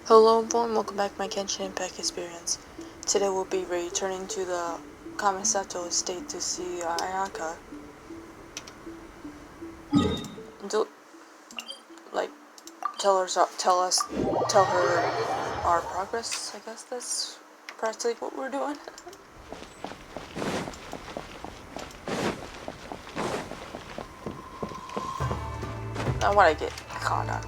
Hello everyone, welcome back to my Genshin Impact experience. Today we'll be returning to the Kamisato estate to see Ayaka. Like, tell her our progress. I guess that's practically what we're doing. Now what I get caught on.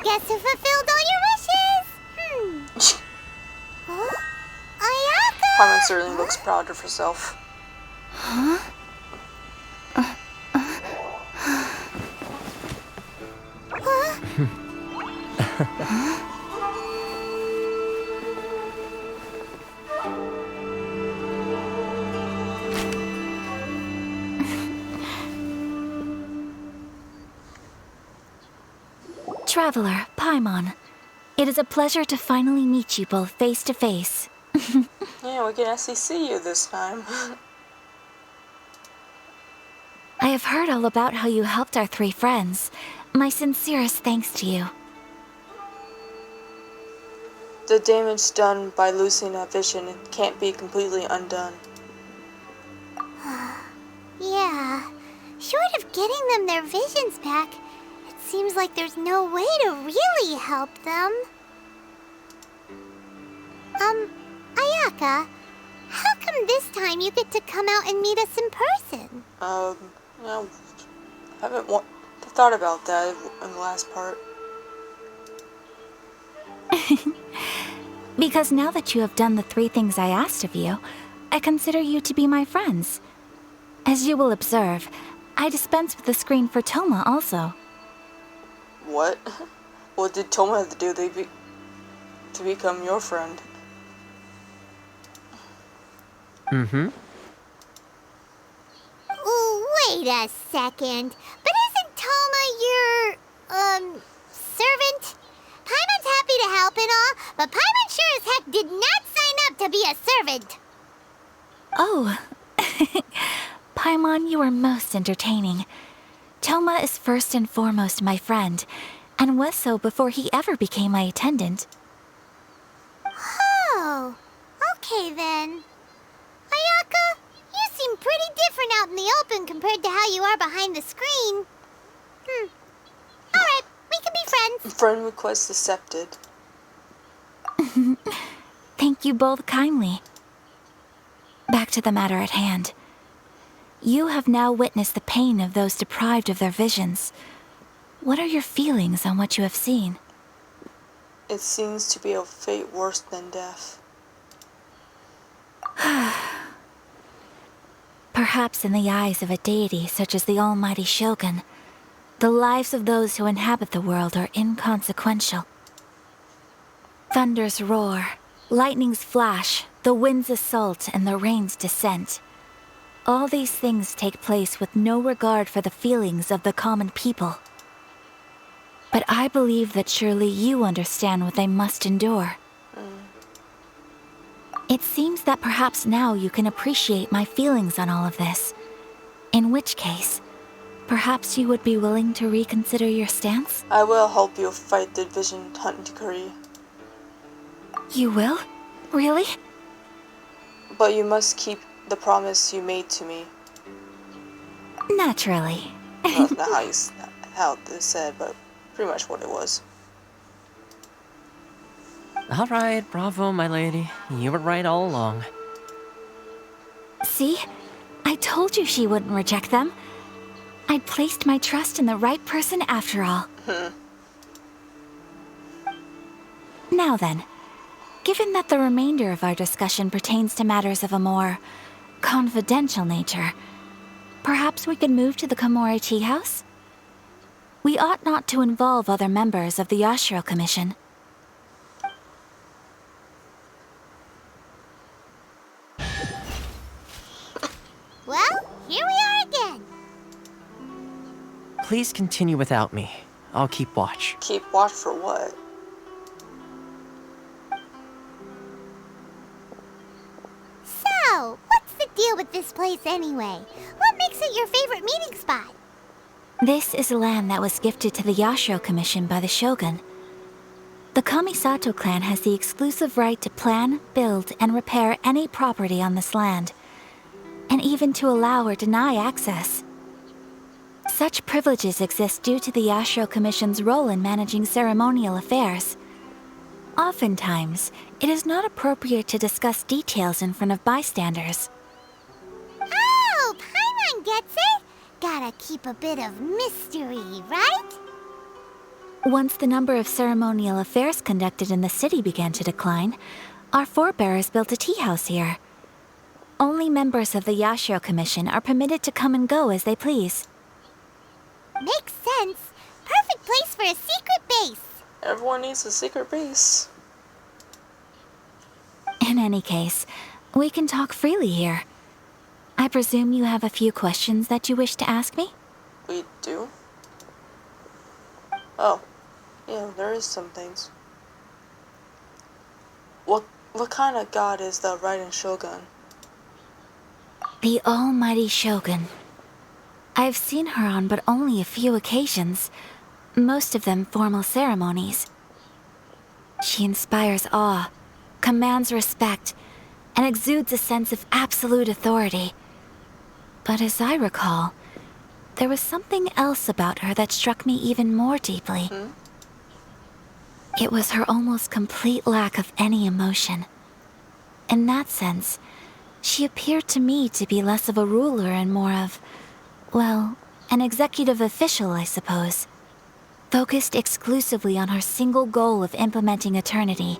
Guess who fulfilled all your wishes? Huh? Ayaka! Paimon certainly looks proud of herself. Huh? Traveler, Paimon. It is a pleasure to finally meet you both face to face. Yeah, we can actually see you this time. I have heard all about how you helped our three friends. My sincerest thanks to you. The damage done by losing a vision can't be completely undone. Yeah. Short of getting them their visions back, it seems like there's no way to really help them. Ayaka, how come this time you get to come out and meet us in person? I haven't thought about that in the last part. Because now that you have done the three things I asked of you, I consider you to be my friends. As you will observe, I dispense with the screen for Toma also. What? What did Toma have to do to become your friend? Wait a second. But isn't Toma your, servant? Paimon's happy to help and all, but Paimon sure as heck did not sign up to be a servant. Oh. Paimon, you are most entertaining. Toma is first and foremost my friend, and was so before he ever became my attendant. Oh, okay then. Ayaka, you seem pretty different out in the open compared to how you are behind the screen. Alright, we can be friends. Friend request accepted. Thank you both kindly. Back to the matter at hand. You have now witnessed the pain of those deprived of their visions. What are your feelings on what you have seen? It seems to be a fate worse than death. Perhaps in the eyes of a deity such as the almighty Shogun, the lives of those who inhabit the world are inconsequential. Thunders roar, lightnings flash, the winds assault, and the rains descent. All these things take place with no regard for the feelings of the common people. But I believe that surely you understand what they must endure. It seems that perhaps now you can appreciate my feelings on all of this. In which case, perhaps you would be willing to reconsider your stance? I will help you fight the vision hunt decree. You will? Really? But you must keep the promise you made to me. Naturally. Well, not how this said, but pretty much what it was. Alright, bravo, my lady. You were right all along. See? I told you she wouldn't reject them. I'd placed my trust in the right person after all. Now then, given that the remainder of our discussion pertains to matters of a more confidential nature, perhaps we could move to the Komori Tea House? We ought not to involve other members of the Yashiro Commission. Well, here we are again. Please continue without me. I'll keep watch. Keep watch for what? deal with this place anyway? What makes it your favorite meeting spot? This is land that was gifted to the Yashiro Commission by the Shogun. The Kamisato clan has the exclusive right to plan, build, and repair any property on this land, and even to allow or deny access. Such privileges exist due to the Yashiro Commission's role in managing ceremonial affairs. Oftentimes, it is not appropriate to discuss details in front of bystanders. Oh, Paimon gets it! Gotta keep a bit of mystery, right? Once the number of ceremonial affairs conducted in the city began to decline, our forebears built a tea house here. Only members of the Yashiro Commission are permitted to come and go as they please. Makes sense. Perfect place for a secret base. Everyone needs a secret base. In any case, we can talk freely here. I presume you have a few questions that you wish to ask me? We do? Oh, yeah, there is some things. What kind of god is the Raiden Shogun? The almighty Shogun. I've seen her on but only a few occasions, most of them formal ceremonies. She inspires awe, commands respect, and exudes a sense of absolute authority. But as I recall, there was something else about her that struck me even more deeply. It was her almost complete lack of any emotion. In that sense, she appeared to me to be less of a ruler and more of, well, an executive official, I suppose. Focused exclusively on her single goal of implementing eternity,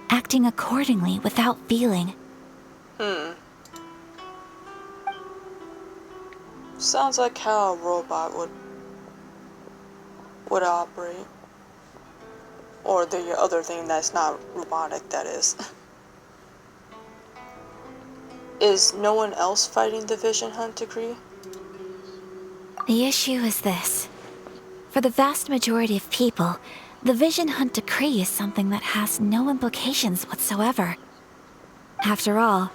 acting accordingly without feeling. Sounds like how a robot would operate. Or the other thing that's not robotic, that is. Is no one else fighting the Vision Hunt decree? The issue is this. For the vast majority of people, the Vision Hunt decree is something that has no implications whatsoever. After all,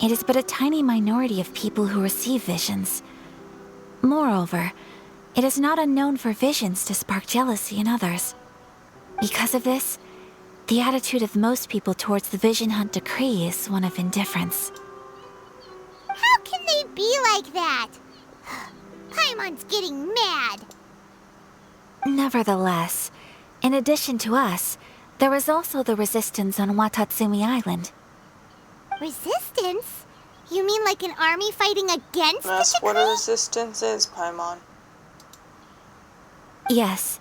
it is but a tiny minority of people who receive visions. Moreover, it is not unknown for visions to spark jealousy in others. Because of this, the attitude of most people towards the Vision Hunt decree is one of indifference. How can they be like that? Paimon's getting mad. Nevertheless, in addition to us, there is also the resistance on Watatsumi Island. Resistance? You mean like an army fighting against That's the decree? what a resistance is, Paimon. Yes.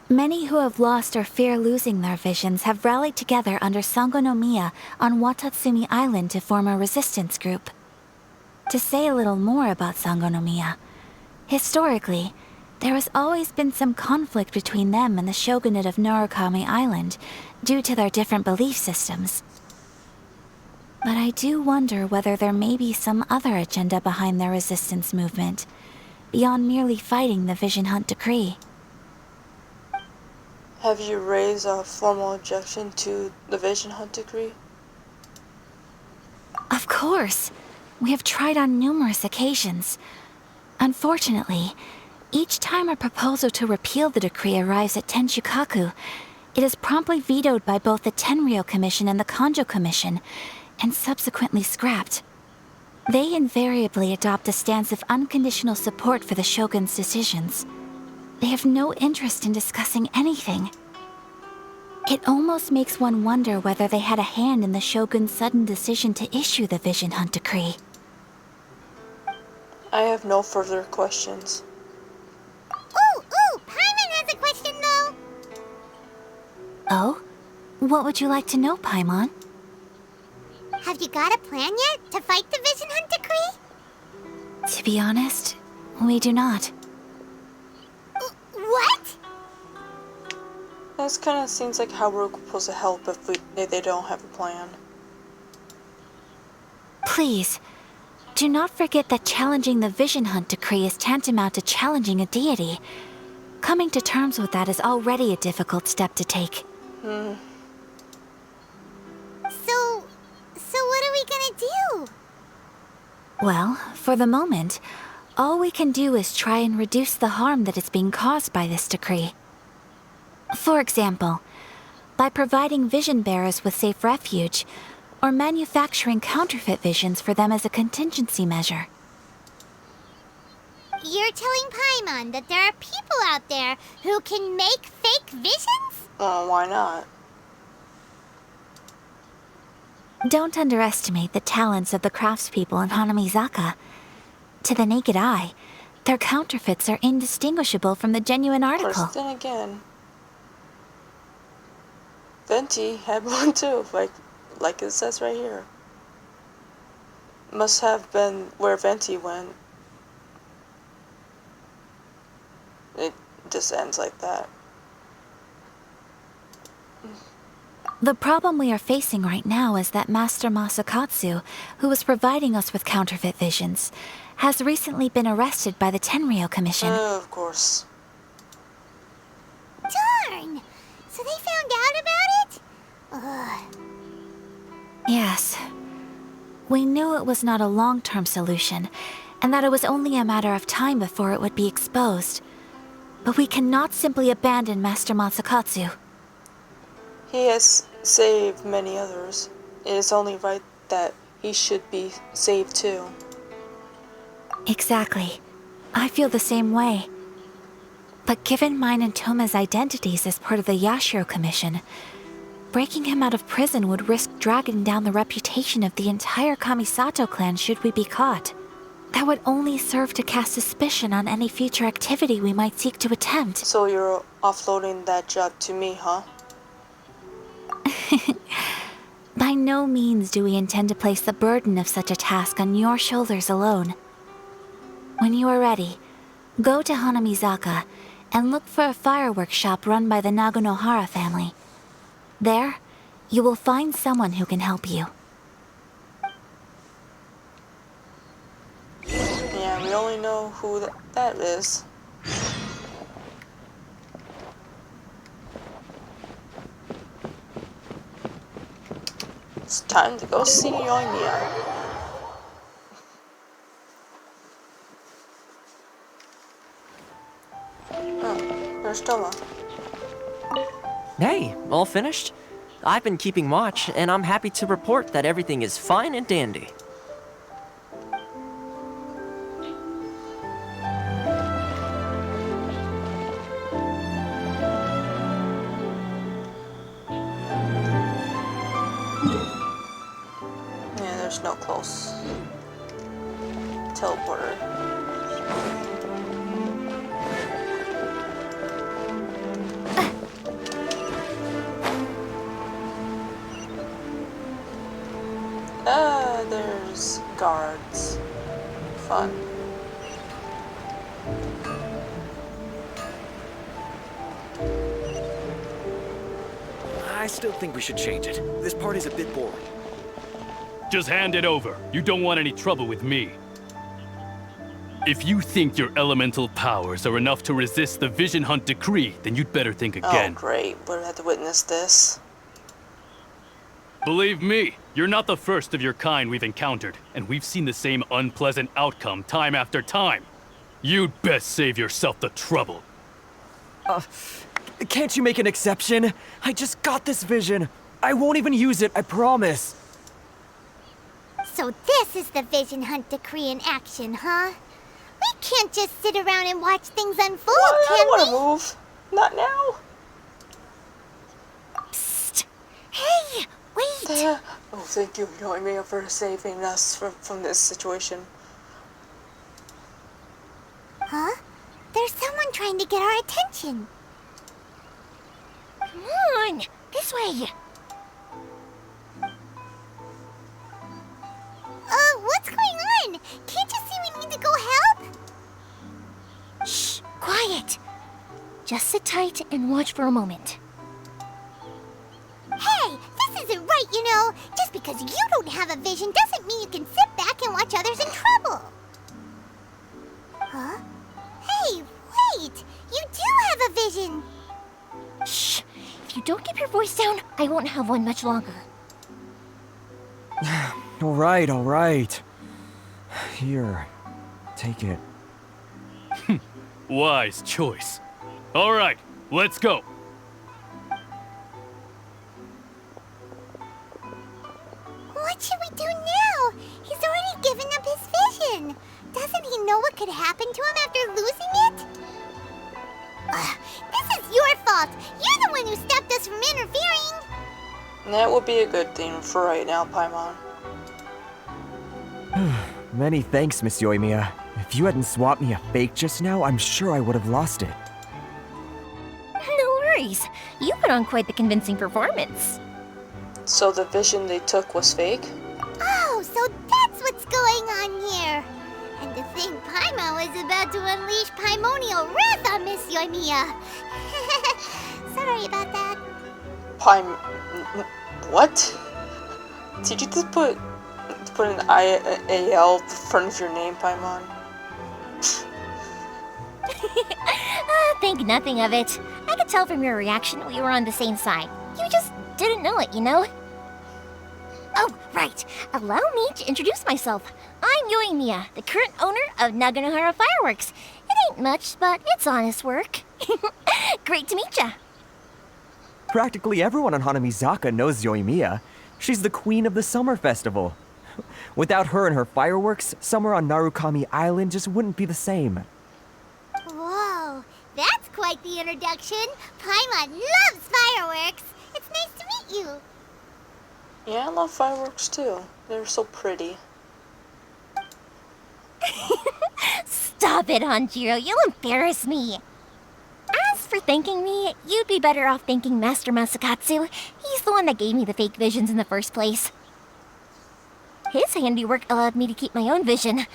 Many who have lost or fear losing their visions have rallied together under Sangonomiya on Watatsumi Island to form a resistance group. To say a little more about Sangonomiya, historically, there has always been some conflict between them and the shogunate of Narukami Island due to their different belief systems. But I do wonder whether there may be some other agenda behind their resistance movement, beyond merely fighting the Vision Hunt decree. Have you raised a formal objection to the Vision Hunt decree? Of course. We have tried on numerous occasions. Unfortunately, each time a proposal to repeal the decree arrives at Tenshukaku, it is promptly vetoed by both the Tenryou Commission and the Kanjo Commission, and subsequently scrapped. They invariably adopt a stance of unconditional support for the Shogun's decisions. They have no interest in discussing anything. It almost makes one wonder whether they had a hand in the Shogun's sudden decision to issue the Vision Hunt decree. I have no further questions. Ooh, Paimon has a question though. Oh? What would you like to know, Paimon? Have you got a plan yet to fight the Vision Hunt decree? To be honest, we do not. What? This kind of seems like how we're supposed to help if they don't have a plan. Please, do not forget that challenging the Vision Hunt decree is tantamount to challenging a deity. Coming to terms with that is already a difficult step to take. So what are we gonna do? Well, for the moment, all we can do is try and reduce the harm that is being caused by this decree. For example, by providing vision bearers with safe refuge, or manufacturing counterfeit visions for them as a contingency measure. You're telling Paimon that there are people out there who can make fake visions? Why not? Don't underestimate the talents of the craftspeople in Hanamizaka. To the naked eye, their counterfeits are indistinguishable from the genuine article. Of course, then again, Venti had one too, like it says right here. Must have been where Venti went. It just ends like that. The problem we are facing right now is that Master Masakatsu, who was providing us with counterfeit visions, has recently been arrested by the Tenryou Commission. Of course. Darn! So they found out about it? Ugh. Yes. We knew it was not a long-term solution, and that it was only a matter of time before it would be exposed. But we cannot simply abandon Master Masakatsu. He has saved many others. It is only right that he should be saved too. Exactly. I feel the same way. But given mine and Toma's identities as part of the Yashiro Commission, breaking him out of prison would risk dragging down the reputation of the entire Kamisato clan should we be caught. That would only serve to cast suspicion on any future activity we might seek to attempt. So you're offloading that job to me, huh? By no means do we intend to place the burden of such a task on your shoulders alone. When you are ready, go to Hanamizaka and look for a fireworks shop run by the Nagonohara family. There, you will find someone who can help you. Yeah, we only know who that is. It's time to go see Yoimiya. Oh, there's Toma. Hey, all finished? I've been keeping watch, and I'm happy to report that everything is fine and dandy. Yeah, there's no close teleporter. There's guards. Fun. I still think we should change it. This part is a bit boring. Just hand it over. You don't want any trouble with me. If you think your elemental powers are enough to resist the Vision Hunt decree, then you'd better think again. Oh, great. We're gonna have to witness this. Believe me, you're not the first of your kind we've encountered, and we've seen the same unpleasant outcome time after time. You'd best save yourself the trouble. Can't you make an exception? I just got this vision. I won't even use it, I promise. So this is the Vision Hunt decree in action, huh? We can't just sit around and watch things unfold, I can don't we? want to move. Not now. Psst! Hey! Wait! Oh, thank you, Yoimiya, for saving us from this situation. Huh? There's someone trying to get our attention. Come on! This way! What's going on? Can't you see we need to go help? Shh! Quiet! Just sit tight and watch for a moment. Hey! This isn't right, you know! Just because you don't have a vision doesn't mean you can sit back and watch others in trouble! Huh? Hey, wait! You do have a vision! Shh! If you don't keep your voice down, I won't have one much longer. All right. Here, take it. Wise choice. All right, let's go. What should we do now? He's already given up his vision. Doesn't he know what could happen to him after losing it? This is your fault. You're the one who stopped us from interfering. That would be a good thing for right now, Paimon. Many thanks, Miss Yoimiya. If you hadn't swapped me a fake just now, I'm sure I would have lost it. No worries. You put on quite the convincing performance. So the vision they took was fake? Oh, so that's what's going on here. And to think Paimon was about to unleash Paimonial wrath on Miss Yoimiya. Sorry about that. What? Did you just put an IAL in front of your name, Paimon? Think nothing of it. I could tell from your reaction we were on the same side. You just didn't know it, you know? Oh, right. Allow me to introduce myself. I'm Yoimiya, the current owner of Naganohara Fireworks. It ain't much, but it's honest work. Great to meet ya. Practically everyone on Hanamizaka knows Yoimiya. She's the queen of the summer festival. Without her and her fireworks, summer on Narukami Island just wouldn't be the same. Whoa, that's quite the introduction. Paimon loves fireworks. It's nice to meet you. Yeah, I love fireworks too. They're so pretty. Stop it, Hanjiro. You'll embarrass me. As for thanking me, you'd be better off thanking Master Masakatsu. He's the one that gave me the fake visions in the first place. His handiwork allowed me to keep my own vision.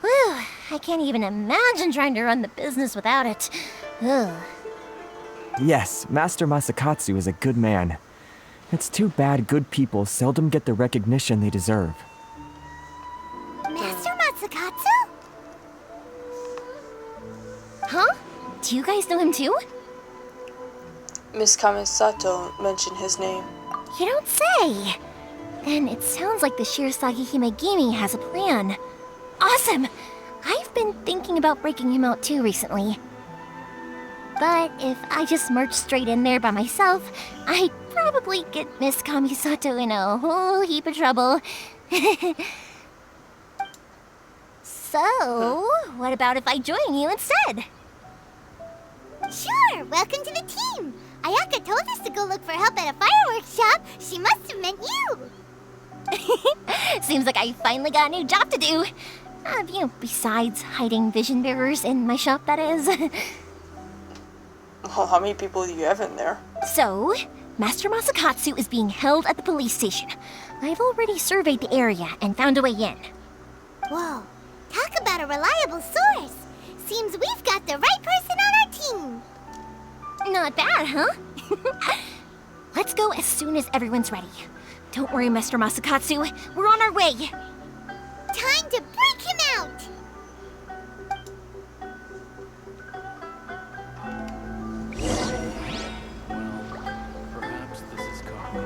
Whew, I can't even imagine trying to run the business without it. Ugh. Yes, Master Masakatsu is a good man. It's too bad good people seldom get the recognition they deserve. Master Matsukatsu? Huh? Do you guys know him too? Miss Kamisato mentioned his name. You don't say. Then it sounds like the Shirasagi Himegimi has a plan. Awesome! I've been thinking about breaking him out too recently. But if I just marched straight in there by myself, I'd probably get Miss Kamisato in a whole heap of trouble. So, what about if I join you instead? Sure, welcome to the team. Ayaka told us to go look for help at a fireworks shop. She must have meant you. Seems like I finally got a new job to do. Besides hiding vision bearers in my shop, that is. Well, how many people do you have in there? So, Master Masakatsu is being held at the police station. I've already surveyed the area and found a way in. Whoa, talk about a reliable source. Seems we've got the right person on our team. Not bad, huh? Let's go as soon as everyone's ready. Don't worry, Master Masakatsu. We're on our way. Time to break him out. Perhaps this is karma.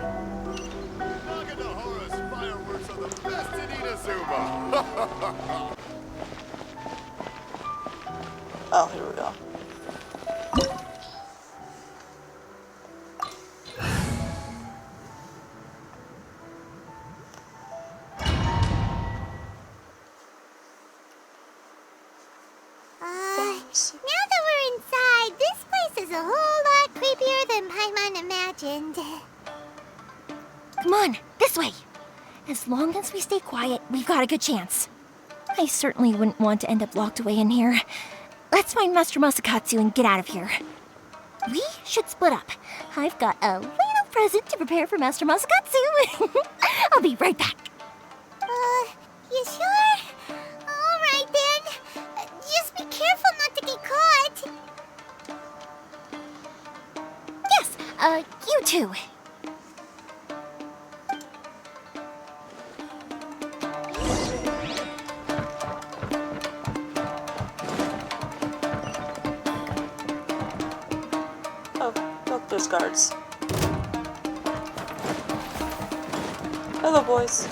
Naganohara's fireworks are the best in Inazuma! Oh, here we go. Now that we're inside, this place is a whole lot creepier than Paimon imagined. Come on, this way. As long as we stay quiet, we've got a good chance. I certainly wouldn't want to end up locked away in here. Let's find Master Masakatsu and get out of here. We should split up. I've got a little present to prepare for Master Masakatsu. I'll be right back. You sure? Alright then. Just be careful not to get caught. Yes, you too. Oh, look, there's guards. Hello, boys.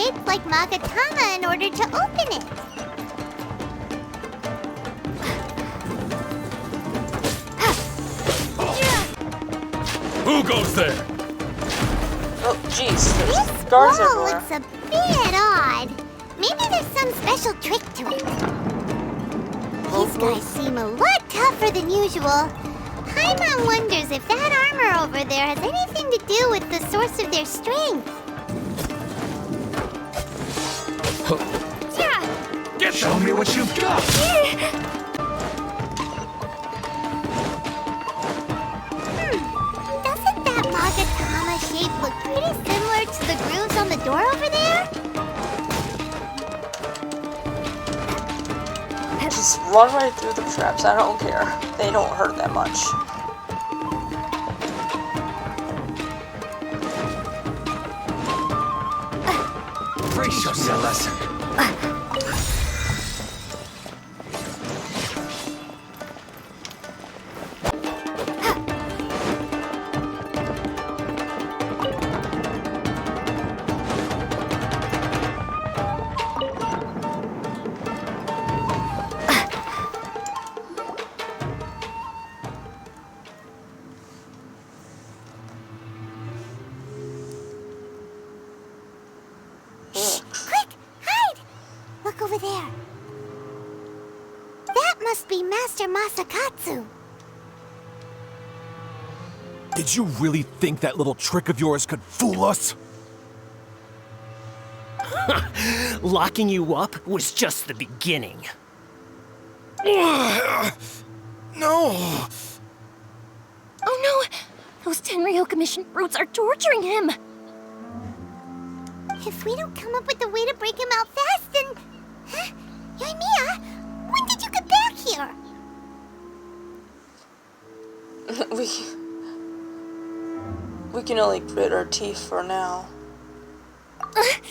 shaped like Magatama in order to open it. Who goes there? Oh, jeez. This There's guards wall everywhere. looks a bit odd. Maybe there's some special trick to it. These guys seem a lot tougher than usual. Paimon wonders if that armor over there has anything to do with the source of their strength. Show me what you've got! Doesn't that Magatama shape look pretty similar to the grooves on the door over there? Just run right through the traps. I don't care. They don't hurt that much. Brace yourself. Quick, hide! Look over there. That must be Master Masakatsu. Did you really think that little trick of yours could fool us? Locking you up was just the beginning. No! Oh no! Those Tenryou Commission brutes are torturing him! If we don't come up with a way to break him out fast, then... Huh? Yoimiya, when did you get back here? We can only grit our teeth for now. I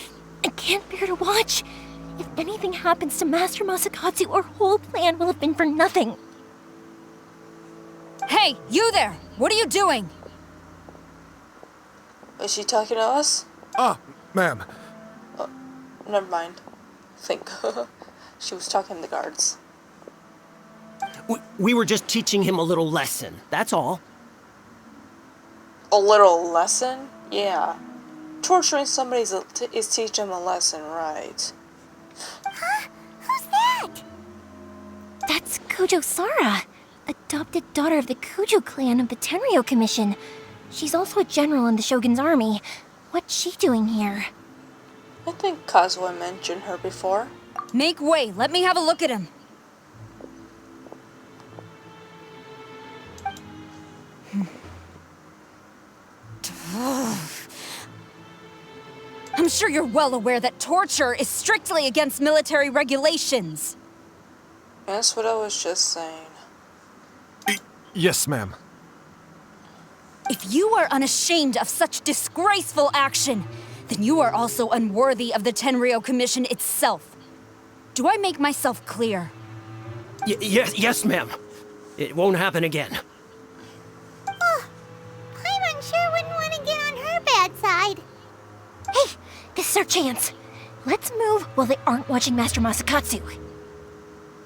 can't bear to watch. If anything happens to Master Masakatsu, our whole plan will have been for nothing. Hey, you there! What are you doing? Is she talking to us? Ma'am. Never mind. Think. She was talking to the guards. We were just teaching him a little lesson, that's all. A little lesson? Yeah. Torturing somebody is teaching them a lesson, right? Huh? Who's that? That's Kujo Sara, adopted daughter of the Kujo clan of the Tenryou Commission. She's also a general in the Shogun's army. What's she doing here? I think Kazuha mentioned her before. Make way, let me have a look at him. I'm sure you're well aware that torture is strictly against military regulations. That's what I was just saying. Yes, ma'am. If you are unashamed of such disgraceful action, then you are also unworthy of the Tenryou Commission itself. Do I make myself clear? Yes, ma'am. It won't happen again. Oh, Paimon sure wouldn't want to get on her bad side. Hey, this is our chance. Let's move while they aren't watching Master Masakatsu.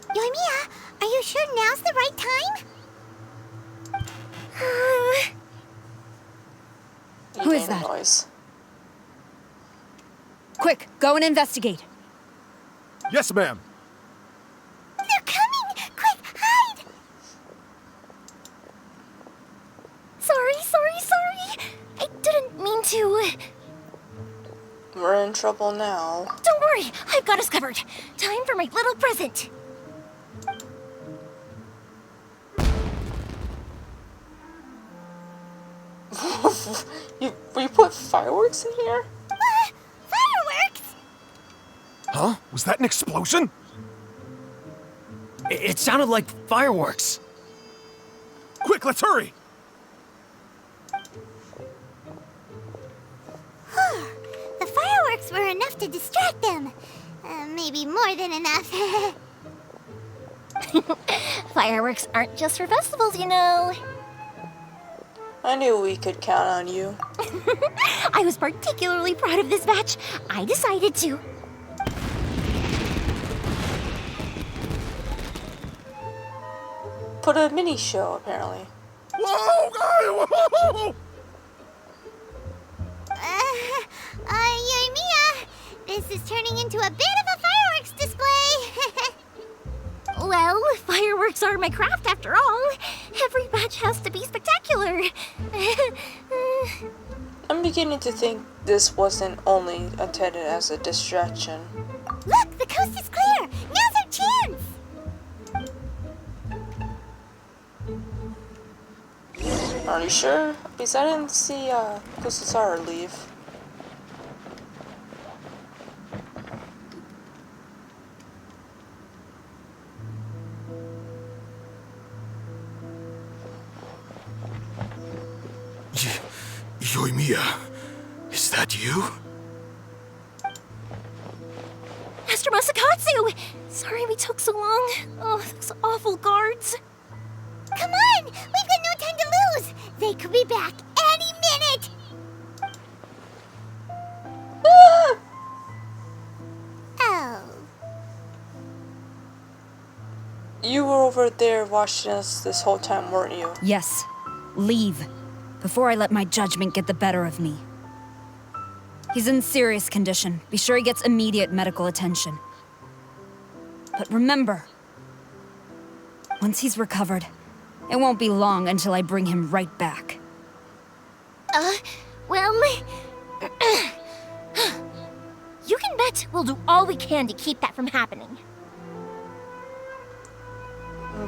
Yoimiya, are you sure now's the right time? Who is Made a that? Noise. Quick, go and investigate. Yes, ma'am. They're coming! Quick, hide! Sorry. I didn't mean to. We're in trouble now. Don't worry, I've got us covered. Time for my little present. We put fireworks in here? Fireworks? Huh? Was that an explosion? It sounded like fireworks. Quick, let's hurry! The fireworks were enough to distract them. Maybe more than enough. Fireworks aren't just for festivals, you know. I knew we could count on you. I was particularly proud of this batch. I decided to. Put a mini show, apparently. Whoa! Yoimiya, this is turning into a bit of a fireworks display. Well, fireworks are my craft after all. Every batch has to be spectacular. I'm beginning to think this wasn't only intended as a distraction. Look, the coast is clear. Now's our chance. Are you sure? Because I didn't see Kusasara leave. Yoimiya, is that you? Master Masakatsu! Sorry we took so long. Oh, those awful guards. Come on, we've got no time to lose. They could be back any minute. Oh. You were over there watching us this whole time, weren't you? Yes. Leave. Before I let my judgment get the better of me. He's in serious condition. Be sure he gets immediate medical attention. But remember, once he's recovered, it won't be long until I bring him right back. Well... You can bet we'll do all we can to keep that from happening.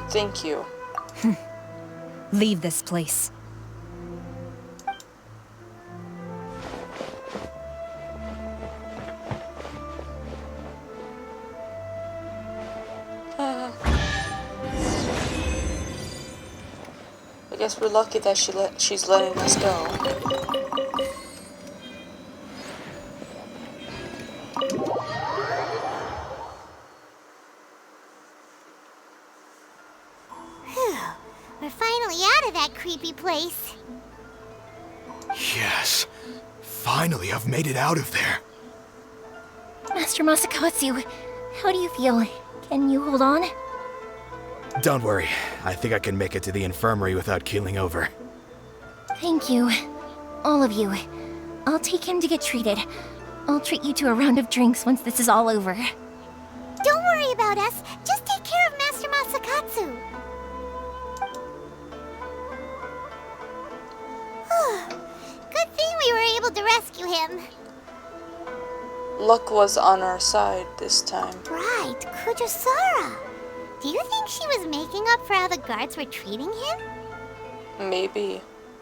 Thank you. Leave this place. I guess we're lucky that she's letting us go. We're finally out of that creepy place. Yes. Finally, I've made it out of there. Master Masakatsu, how do you feel? Can you hold on? Don't worry. I think I can make it to the infirmary without keeling over. Thank you. All of you. I'll take him to get treated. I'll treat you to a round of drinks once this is all over. Don't worry about us. Just take care of Master Masakatsu. Good thing we were able to rescue him. Luck was on our side this time. Right, Kujosara. Do you think she was making up for how the guards were treating him? Maybe.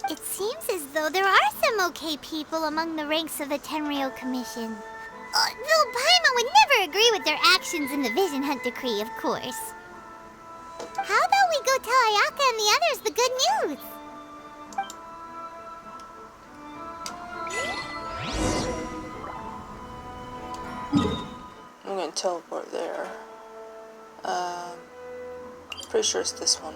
It seems as though there are some okay people among the ranks of the Tenryou Commission. Though Paimon would never agree with their actions in the Vision Hunt Decree, of course. How about we go tell Ayaka and the others the good news? I'm gonna teleport there. Pretty sure it's this one.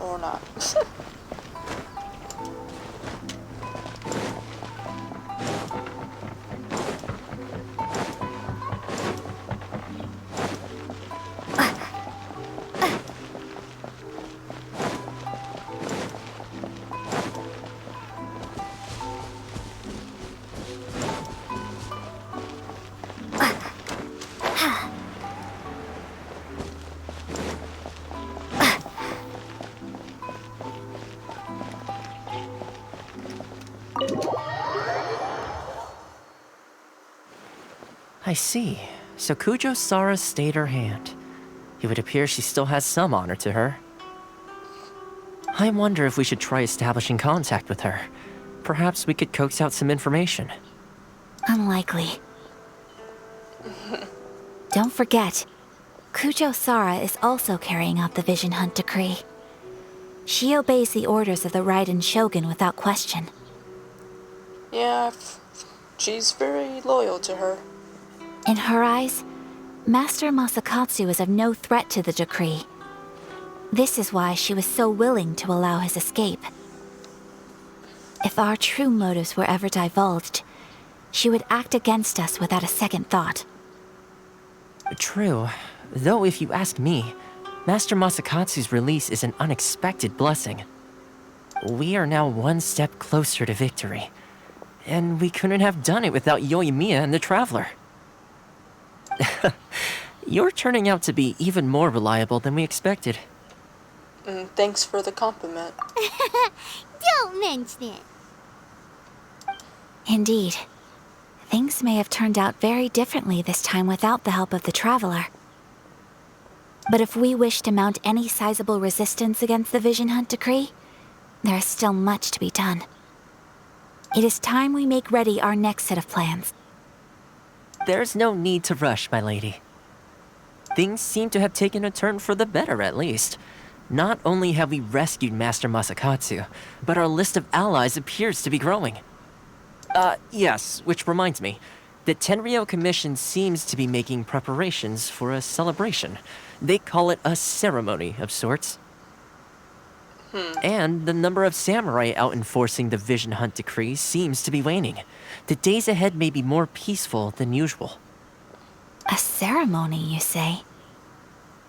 Or not. I see. So Kujo-Sara stayed her hand. It would appear she still has some honor to her. I wonder if we should try establishing contact with her. Perhaps we could coax out some information. Unlikely. Don't forget, Kujo-Sara is also carrying out the Vision Hunt Decree. She obeys the orders of the Raiden Shogun without question. Yeah, she's very loyal to her. In her eyes, Master Masakatsu is of no threat to the decree. This is why she was so willing to allow his escape. If our true motives were ever divulged, she would act against us without a second thought. True. Though if you ask me, Master Masakatsu's release is an unexpected blessing. We are now one step closer to victory. And we couldn't have done it without Yoimiya and the Traveler. You're turning out to be even more reliable than we expected. Thanks for the compliment. Don't mention it. Indeed. Things may have turned out very differently this time without the help of the Traveler. But if we wish to mount any sizable resistance against the Vision Hunt decree, there is still much to be done. It is time we make ready our next set of plans. There's no need to rush, my lady. Things seem to have taken a turn for the better, at least. Not only have we rescued Master Masakatsu, but our list of allies appears to be growing. Yes, which reminds me. The Tenryou Commission seems to be making preparations for a celebration. They call it a ceremony of sorts. And the number of samurai out enforcing the Vision Hunt decree seems to be waning. The days ahead may be more peaceful than usual. A ceremony, you say?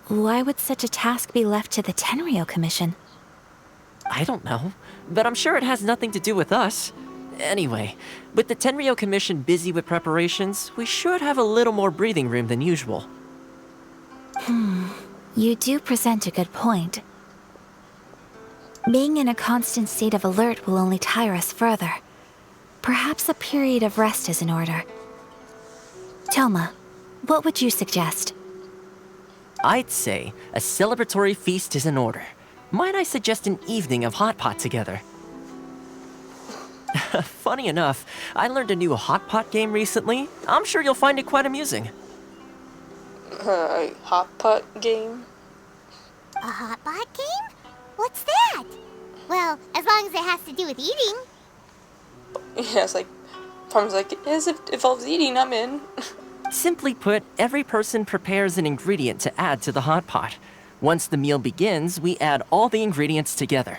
Why would such a task be left to the Tenryou Commission? I don't know, but I'm sure it has nothing to do with us. Anyway, with the Tenryou Commission busy with preparations, we should have a little more breathing room than usual. You do present a good point. Being in a constant state of alert will only tire us further. Perhaps a period of rest is in order. Toma, what would you suggest? I'd say a celebratory feast is in order. Might I suggest an evening of hot pot together? Funny enough, I learned a new hot pot game recently. I'm sure you'll find it quite amusing. Hot pot game? A hot pot game? What's that? Well, as long as it has to do with eating. Yeah, it's like, Farm's like, as if it involves eating, I'm in. Simply put, every person prepares an ingredient to add to the hot pot. Once the meal begins, we add all the ingredients together.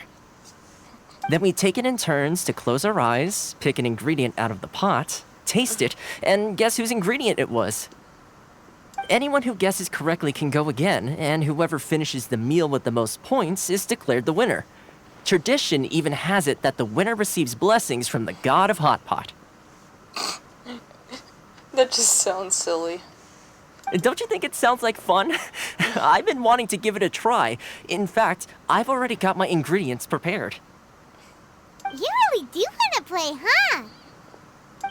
Then we take it in turns to close our eyes, pick an ingredient out of the pot, taste it, and guess whose ingredient it was. Anyone who guesses correctly can go again, and whoever finishes the meal with the most points is declared the winner. Tradition even has it that the winner receives blessings from the god of hot pot. That just sounds silly. Don't you think it sounds like fun? I've been wanting to give it a try. In fact, I've already got my ingredients prepared. You really do want to play, huh?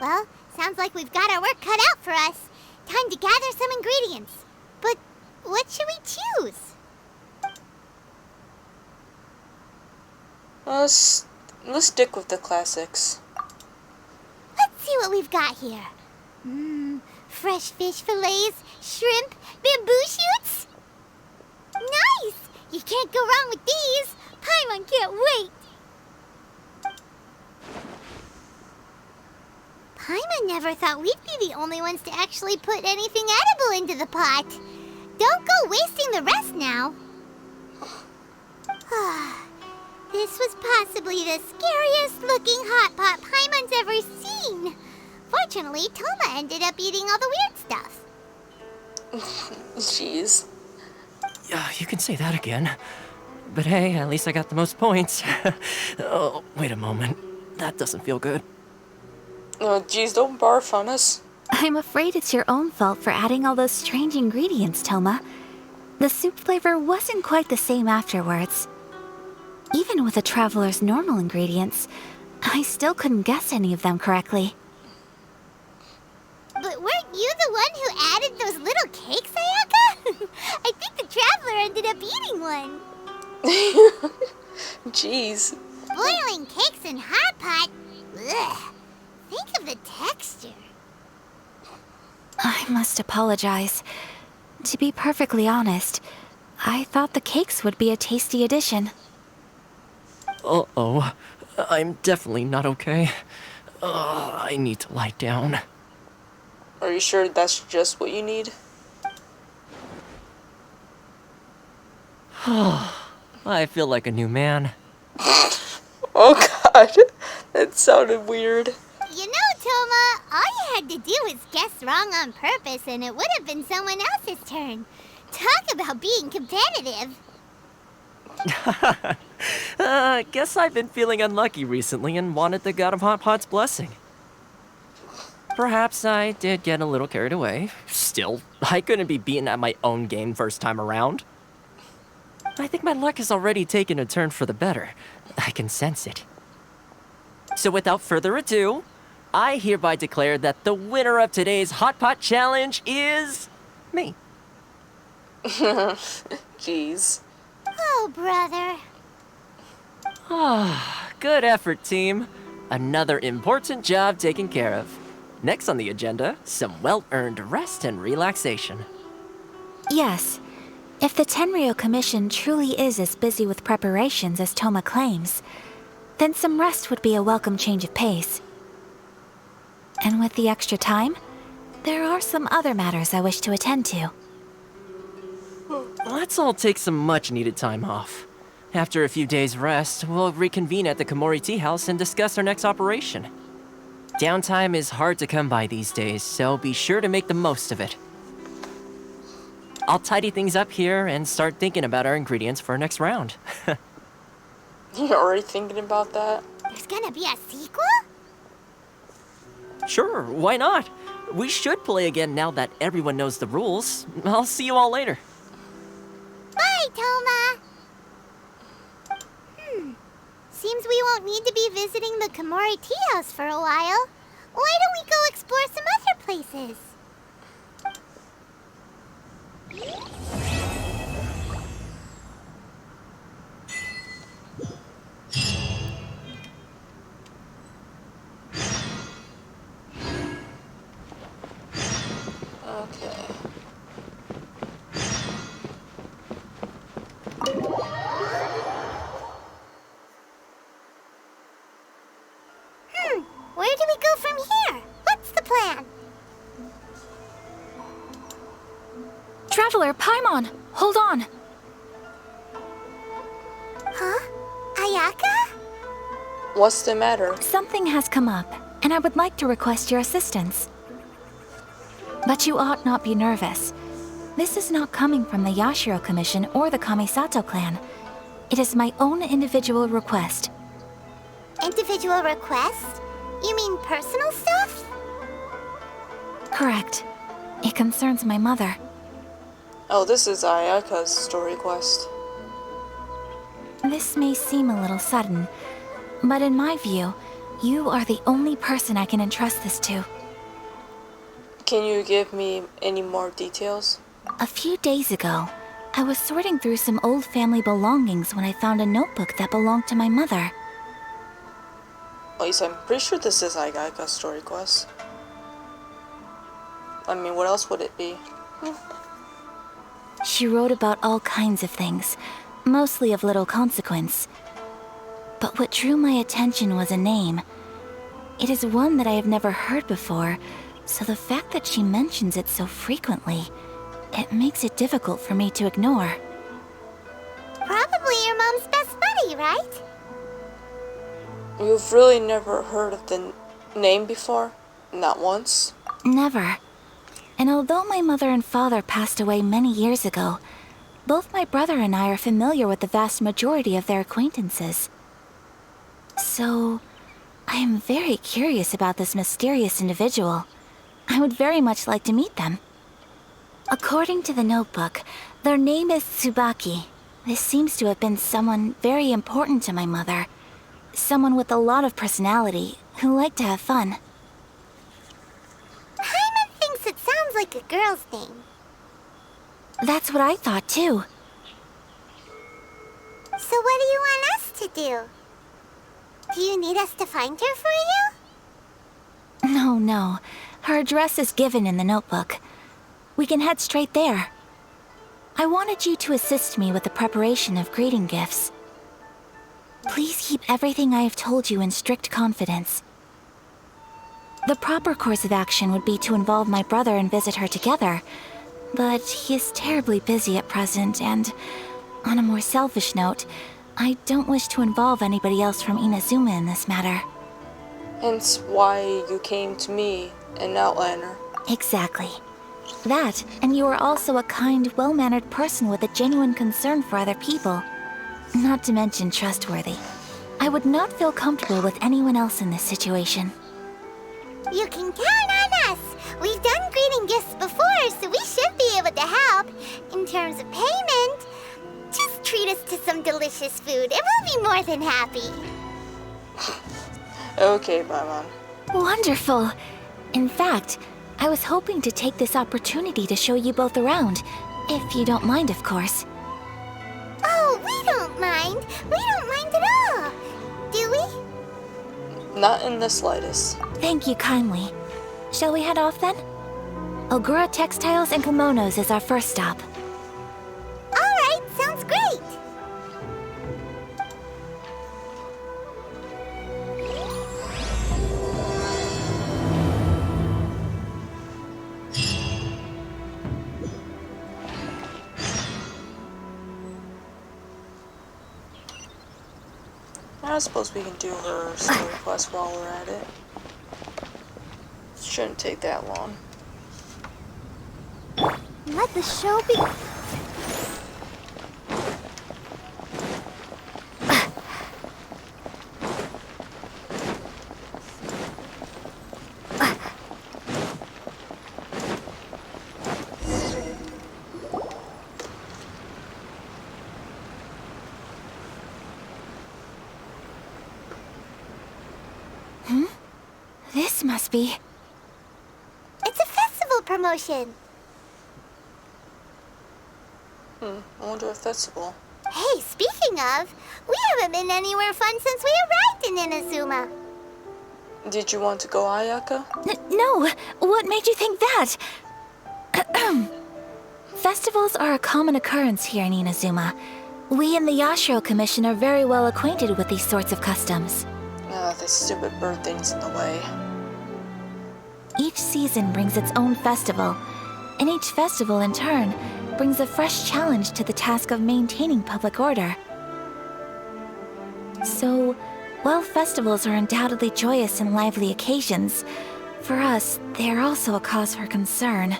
Well, sounds like we've got our work cut out for us. Time to gather some ingredients. But what should we choose? Let's stick with the classics. Let's see what we've got here. Fresh fish fillets, shrimp, bamboo shoots. Nice! You can't go wrong with these. Paimon can't wait. Paimon never thought we'd be the only ones to actually put anything edible into the pot. Don't go wasting the rest now. This was possibly the scariest looking hot pot Paimon's ever seen. Fortunately, Toma ended up eating all the weird stuff. Jeez. You can say that again. But hey, at least I got the most points. Oh, wait a moment. That doesn't feel good. Oh, jeez, don't barf on us. I'm afraid it's your own fault for adding all those strange ingredients, Toma. The soup flavor wasn't quite the same afterwards. Even with the Traveler's normal ingredients, I still couldn't guess any of them correctly. But weren't you the one who added those little cakes, Ayaka? I think the Traveler ended up eating one. Jeez. Boiling cakes in hot pot? Ugh. Think of the texture. I must apologize. To be perfectly honest, I thought the cakes would be a tasty addition. Uh-oh. I'm definitely not okay. I need to lie down. Are you sure that's just what you need? I feel like a new man. Oh god, that sounded weird. You know, Toma, all you had to do was guess wrong on purpose and it would have been someone else's turn. Talk about being competitive. Guess I've been feeling unlucky recently and wanted the God of Hot Pot's blessing. Perhaps I did get a little carried away. Still, I couldn't be beaten at my own game first time around. I think my luck has already taken a turn for the better. I can sense it. So without further ado, I hereby declare that the winner of today's Hot Pot Challenge is... me. Jeez. Oh, brother. Good effort, team. Another important job taken care of. Next on the agenda, some well-earned rest and relaxation. Yes. If the Tenryou Commission truly is as busy with preparations as Toma claims, then some rest would be a welcome change of pace. And with the extra time, there are some other matters I wish to attend to. Let's all take some much-needed time off. After a few days' rest, we'll reconvene at the Komori Tea House and discuss our next operation. Downtime is hard to come by these days, so be sure to make the most of it. I'll tidy things up here and start thinking about our ingredients for our next round. You're already thinking about that? There's gonna be a sequel? Sure, why not? We should play again now that everyone knows the rules. I'll see you all later. Bye, Toma! Seems we won't need to be visiting the Komori Tea House for a while. Why don't we go explore some other places? Okay. Where do we go from here? What's the plan? Traveler, Paimon, hold on. Huh? Ayaka? What's the matter? Something has come up, and I would like to request your assistance. But you ought not be nervous. This is not coming from the Yashiro Commission or the Kamisato clan. It is my own individual request. Individual request? You mean personal stuff? Correct. It concerns my mother. Oh, this is Ayaka's story quest. This may seem a little sudden, but in my view, you are the only person I can entrust this to. Can you give me any more details? A few days ago, I was sorting through some old family belongings when I found a notebook that belonged to my mother. At least I'm pretty sure this is Ayaka's story quest. I mean, what else would it be? She wrote about all kinds of things, mostly of little consequence. But what drew my attention was a name. It is one that I have never heard before, so the fact that she mentions it so frequently, it makes it difficult for me to ignore. Probably your mom's best buddy, right? You've really never heard of the name before? Not once? Never. And although my mother and father passed away many years ago, both my brother and I are familiar with the vast majority of their acquaintances. So, I am very curious about this mysterious individual. I would very much like to meet them. According to the notebook, their name is Tsubaki. This seems to have been someone very important to my mother. Someone with a lot of personality, who liked to have fun. Paimon thinks it sounds like a girl's name. That's what I thought too. So what do you want us to do? Do you need us to find her for you? No. Her address is given in the notebook. We can head straight there. I wanted you to assist me with the preparation of greeting gifts. Please keep everything I have told you in strict confidence. The proper course of action would be to involve my brother and visit her together, but he is terribly busy at present, and On a more selfish note, I don't wish to involve anybody else from Inazuma in this matter. Hence why you came to me, an outliner. Exactly. That, and you are also a kind, well-mannered person with a genuine concern for other people. Not to mention trustworthy. I would not feel comfortable with anyone else in this situation. You can count on us. We've done greeting gifts before, so we should be able to help. In terms of payment, just treat us to some delicious food and we'll be more than happy. Okay, Paimon. Wonderful. In fact, I was hoping to take this opportunity to show you both around, if you don't mind, of course. Oh, we don't mind. We don't mind at all. Do we? Not in the slightest. Thank you kindly. Shall we head off then? Ogura Textiles and Kimonos is our first stop. All right, sounds great. I suppose we can do her story quest while we're at it. Shouldn't take that long. Let the show be. This must be... It's a festival promotion. I wonder if that's festival. Hey, speaking of, we haven't been anywhere fun since we arrived in Inazuma. Did you want to go, Ayaka? No! What made you think that? Festivals are a common occurrence here in Inazuma. We in the Yashiro Commission are very well acquainted with these sorts of customs. The stupid bird thing's in the way. Each season brings its own festival, and each festival in turn brings a fresh challenge to the task of maintaining public order. So, while festivals are undoubtedly joyous and lively occasions, for us, they are also a cause for concern.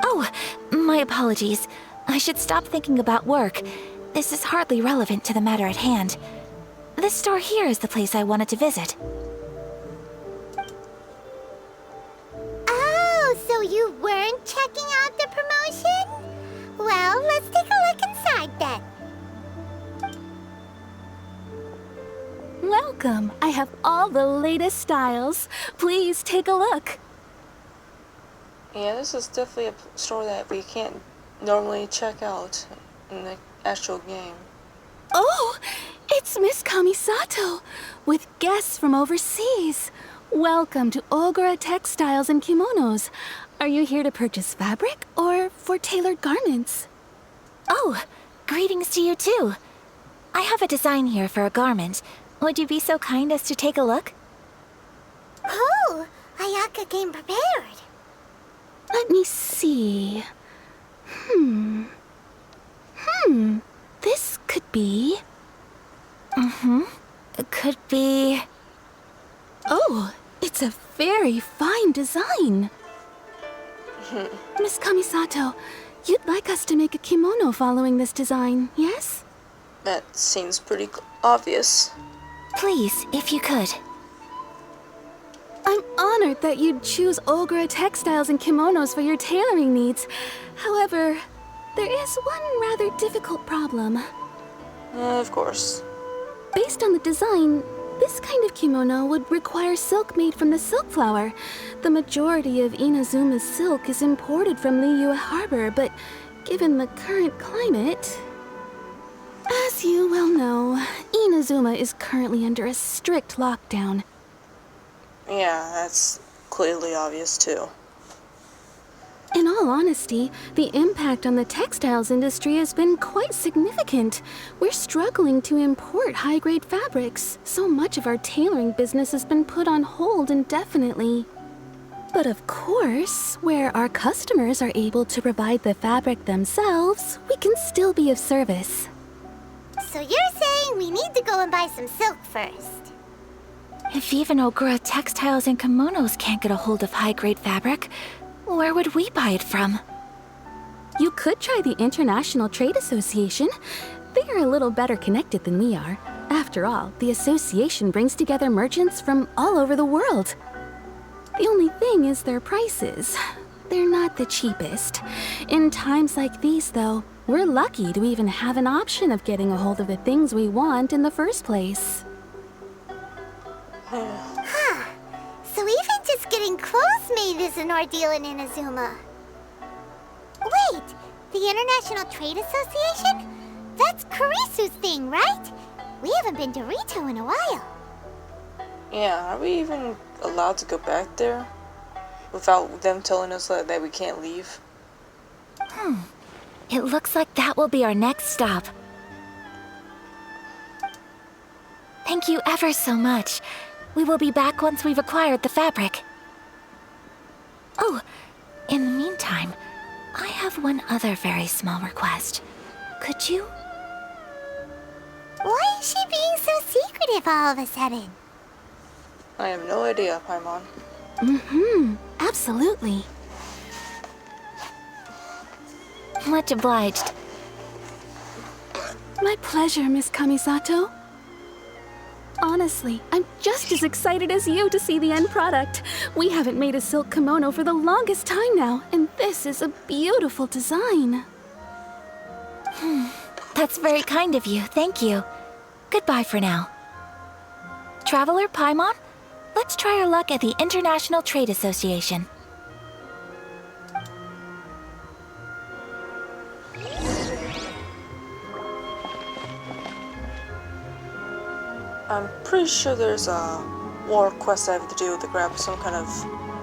Oh, my apologies. I should stop thinking about work. This is hardly relevant to the matter at hand. This store here is the place I wanted to visit. Oh, so you weren't checking out the promotion? Well, let's take a look inside then. Welcome. I have all the latest styles. Please take a look. Yeah, this is definitely a store that we can't normally check out in the actual game. Oh, it's Miss Kamisato, with guests from overseas. Welcome to Ogura Textiles and Kimonos. Are you here to purchase fabric or for tailored garments? Oh, greetings to you too. I have a design here for a garment. Would you be so kind as to take a look? Oh, Ayaka came prepared. Let me see. This could be... Could be... Oh, it's a very fine design. Miss Kamisato, you'd like us to make a kimono following this design, yes? That seems pretty obvious. Please, if you could. I'm honored that you'd choose Ogura Textiles and Kimonos for your tailoring needs. However, there is one rather difficult problem. Of course. Based on the design, this kind of kimono would require silk made from the silk flower. The majority of Inazuma's silk is imported from Liyue Harbor, but given the current climate... As you well know, Inazuma is currently under a strict lockdown. Yeah, that's clearly obvious too. In all honesty, the impact on the textiles industry has been quite significant. We're struggling to import high-grade fabrics. So much of our tailoring business has been put on hold indefinitely. But of course, where our customers are able to provide the fabric themselves, we can still be of service. So you're saying we need to go and buy some silk first? If even Ogura Textiles and Kimonos can't get a hold of high-grade fabric, where would we buy it from? You could try the International Trade Association. They are a little better connected than we are. After all, the association brings together merchants from all over the world. The only thing is their prices. They're not the cheapest. In times like these, though, we're lucky to even have an option of getting a hold of the things we want in the first place. Huh. So even just getting clothes made is an ordeal in Inazuma. Wait, the International Trade Association? That's Kurisu's thing, right? We haven't been to Rito in a while. Yeah, are we even allowed to go back there? Without them telling us that we can't leave? It looks like that will be our next stop. Thank you ever so much. We will be back once we've acquired the fabric. Oh, in the meantime, I have one other very small request. Could you? Why is she being so secretive all of a sudden? I have no idea, Paimon. Absolutely. Much obliged. My pleasure, Miss Kamisato. Honestly, I'm just as excited as you to see the end product. We haven't made a silk kimono for the longest time now, and this is a beautiful design. That's very kind of you, thank you. Goodbye for now. Traveler Paimon, let's try our luck at the International Trade Association. I'm pretty sure there's more quests I have to do to grab some kind of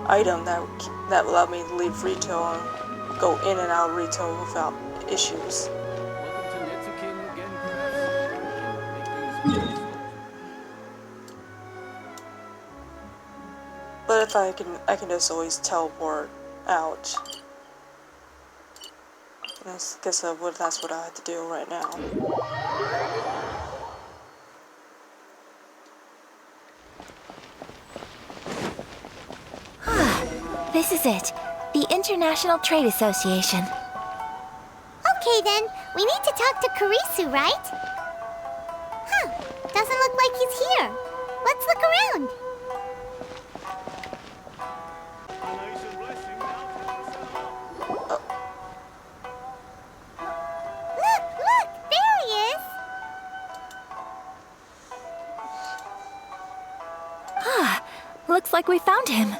item that will allow me to leave Rito and go in and out of Rito without issues. But if I can just always teleport out. I guess that's what I have to do right now. This is it. The International Trade Association. Okay then, we need to talk to Kurisu, right? Huh, doesn't look like he's here. Let's look around. Look, there he is. Looks like we found him.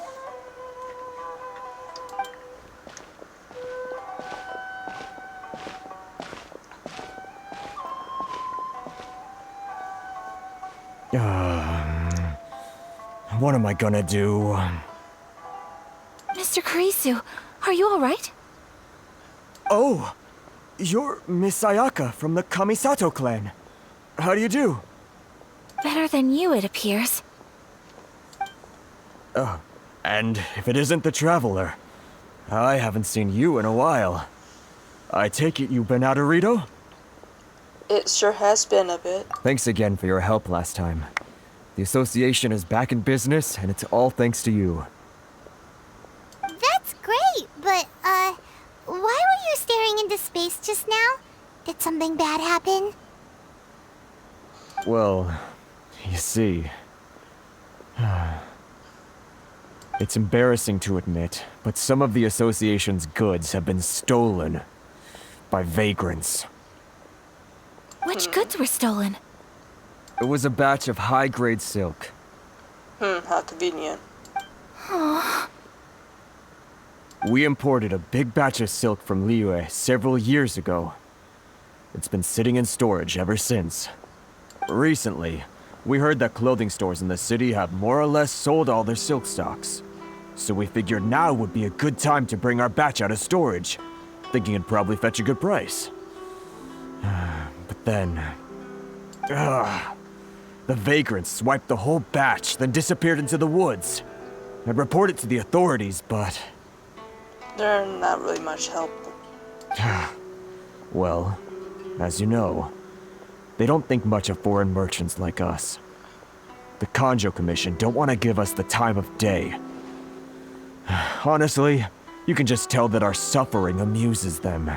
What am I gonna do? Mr. Kurisu, are you alright? Oh! You're Miss Ayaka from the Kamisato clan. How do you do? Better than you, it appears. And if it isn't the Traveler, I haven't seen you in a while. I take it you've been out of Rito? It sure has been a bit. Thanks again for your help last time. The association is back in business, and it's all thanks to you. That's great, but, why were you staring into space just now? Did something bad happen? Well, you see... It's embarrassing to admit, but some of the association's goods have been stolen by vagrants. Which goods were stolen? It was a batch of high-grade silk. How convenient. We imported a big batch of silk from Liyue several years ago. It's been sitting in storage ever since. Recently, we heard that clothing stores in the city have more or less sold all their silk stocks. So we figured now would be a good time to bring our batch out of storage, thinking it'd probably fetch a good price. But then... the vagrants swiped the whole batch, then disappeared into the woods. I'd report it to the authorities, but... They're not really much help. Well, as you know, they don't think much of foreign merchants like us. The Kanjo Commission don't want to give us the time of day. Honestly, you can just tell that our suffering amuses them.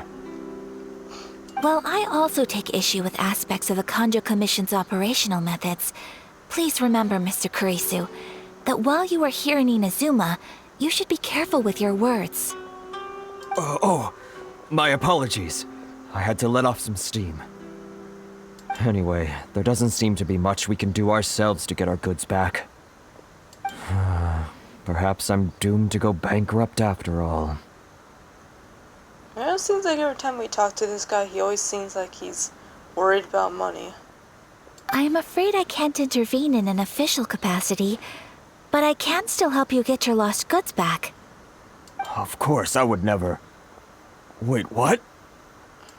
While I also take issue with aspects of the Kanjo Commission's operational methods, please remember, Mr. Kurisu, that while you are here in Inazuma, you should be careful with your words. Oh, my apologies. I had to let off some steam. Anyway, there doesn't seem to be much we can do ourselves to get our goods back. Perhaps I'm doomed to go bankrupt after all. It seems like every time we talk to this guy, he always seems like he's worried about money. I am afraid I can't intervene in an official capacity, but I can still help you get your lost goods back. Of course, I would never... Wait, what?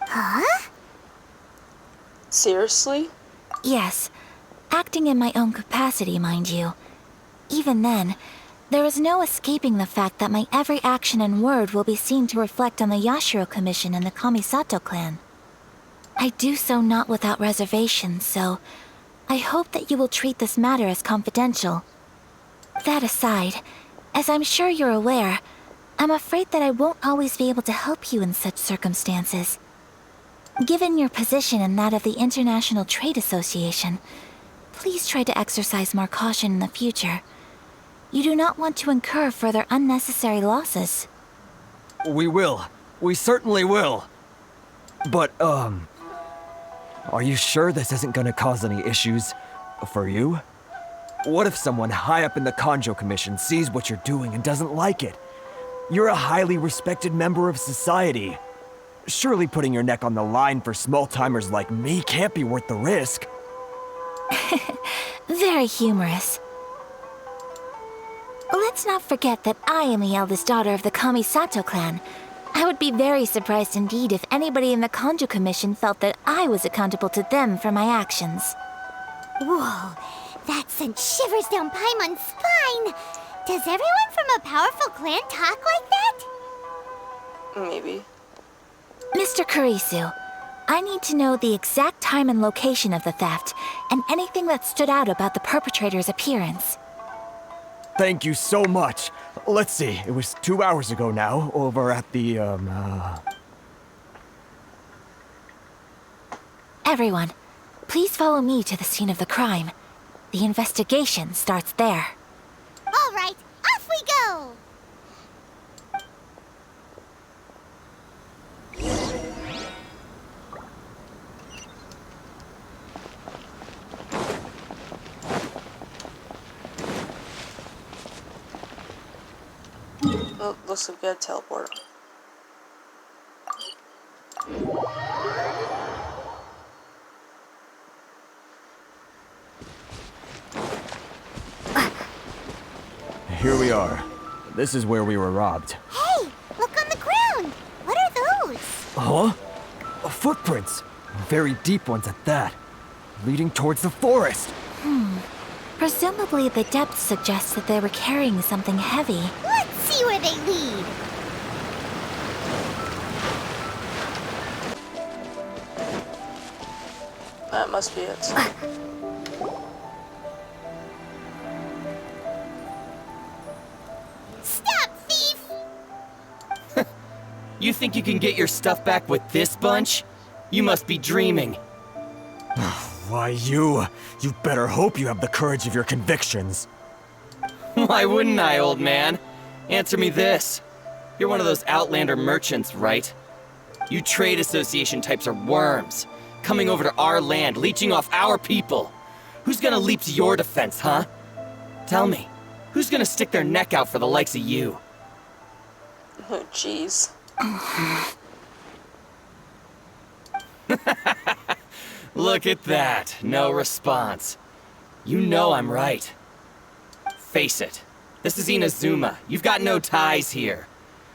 Huh? Seriously? Yes, acting in my own capacity, mind you. Even then, there is no escaping the fact that my every action and word will be seen to reflect on the Yashiro Commission and the Kamisato clan. I do so not without reservations, so I hope that you will treat this matter as confidential. That aside, as I'm sure you're aware, I'm afraid that I won't always be able to help you in such circumstances. Given your position and that of the International Trade Association, please try to exercise more caution in the future. You do not want to incur further unnecessary losses. We will. We certainly will. But, are you sure this isn't gonna cause any issues for you? What if someone high up in the Kanjo Commission sees what you're doing and doesn't like it? You're a highly respected member of society. Surely putting your neck on the line for small-timers like me can't be worth the risk. Very humorous. Let's not forget that I am the eldest daughter of the Kamisato clan. I would be very surprised indeed if anybody in the Kanjo Commission felt that I was accountable to them for my actions. Whoa, that sent shivers down Paimon's spine. Does everyone from a powerful clan talk like that? Maybe. Mr. Kurisu, I need to know the exact time and location of the theft, and anything that stood out about the perpetrator's appearance. Thank you so much. Let's see, it was 2 hours ago now, over at the, Everyone, please follow me to the scene of the crime. The investigation starts there. All right, off we go! Oh, looks like we got a teleport. Here we are. This is where we were robbed. Hey, look on the ground! What are those? Huh? Footprints. Very deep ones at that. Leading towards the forest. Presumably the depth suggests that they were carrying something heavy. Let's see where they lead. That must be it. Stop, thief! You think you can get your stuff back with this bunch? You must be dreaming. Why, you better hope you have the courage of your convictions. Why wouldn't I, old man? Answer me this. You're one of those Outlander merchants, right? You trade association types are worms, coming over to our land, leeching off our people. Who's gonna leap to your defense, huh? Tell me, who's gonna stick their neck out for the likes of you? Oh, jeez. Look at that, no response. You know I'm right. Face it, this is Inazuma. You've got no ties here.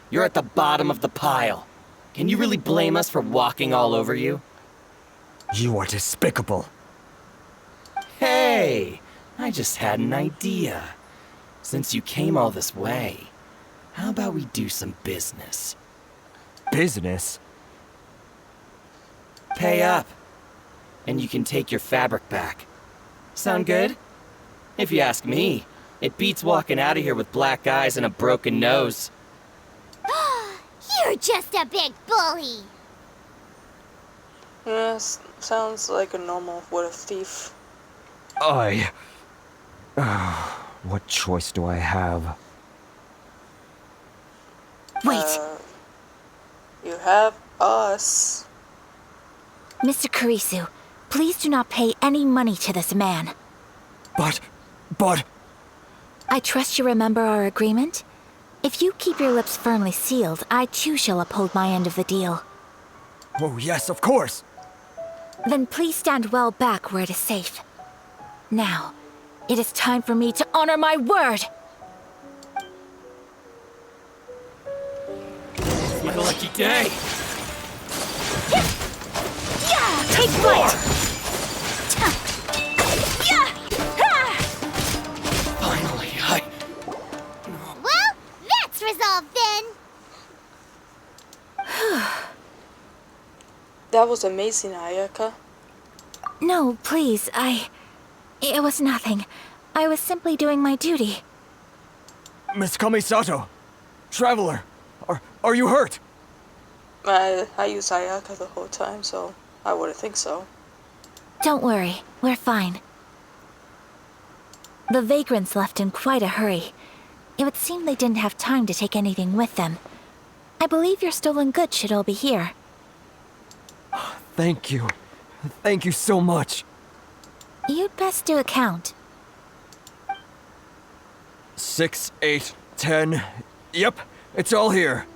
You're at the bottom of the pile. Can you really blame us for walking all over you? You are despicable. Hey, I just had an idea. Since you came all this way, how about we do some business? Business? Pay up, and you can take your fabric back. Sound good? If you ask me, it beats walking out of here with black eyes and a broken nose. You're just a big bully. Yes, sounds like a normal what a thief. What choice do I have? Wait, You have us. Mr. Kurisu, please do not pay any money to this man. But... I trust you remember our agreement? If you keep your lips firmly sealed, I too shall uphold my end of the deal. Oh, yes, of course! Then please stand well back where it is safe. Now, it is time for me to honor my word! It's my lucky day! Take flight! Finally, Well, that's resolved then. That was amazing, Ayaka. No, please, It was nothing. I was simply doing my duty. Miss Kamisato! Traveler! Are you hurt? I used Ayaka the whole time, so I wouldn't think so. Don't worry, we're fine. The vagrants left in quite a hurry. It would seem they didn't have time to take anything with them. I believe your stolen goods should all be here. Thank you. Thank you so much. You'd best do a count. 6, 8, 10. Yep, it's all here.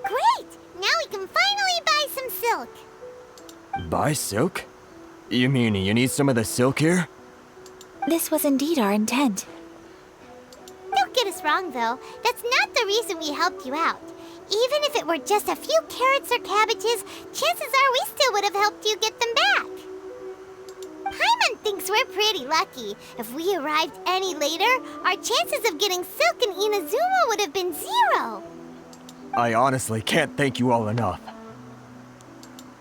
Great! Now we can finally buy some silk. Buy silk? You mean you need some of the silk here? This was indeed our intent. Don't get us wrong, though. That's not the reason we helped you out. Even if it were just a few carrots or cabbages, chances are we still would have helped you get them back. Paimon thinks we're pretty lucky. If we arrived any later, our chances of getting silk in Inazuma would have been 0. I honestly can't thank you all enough.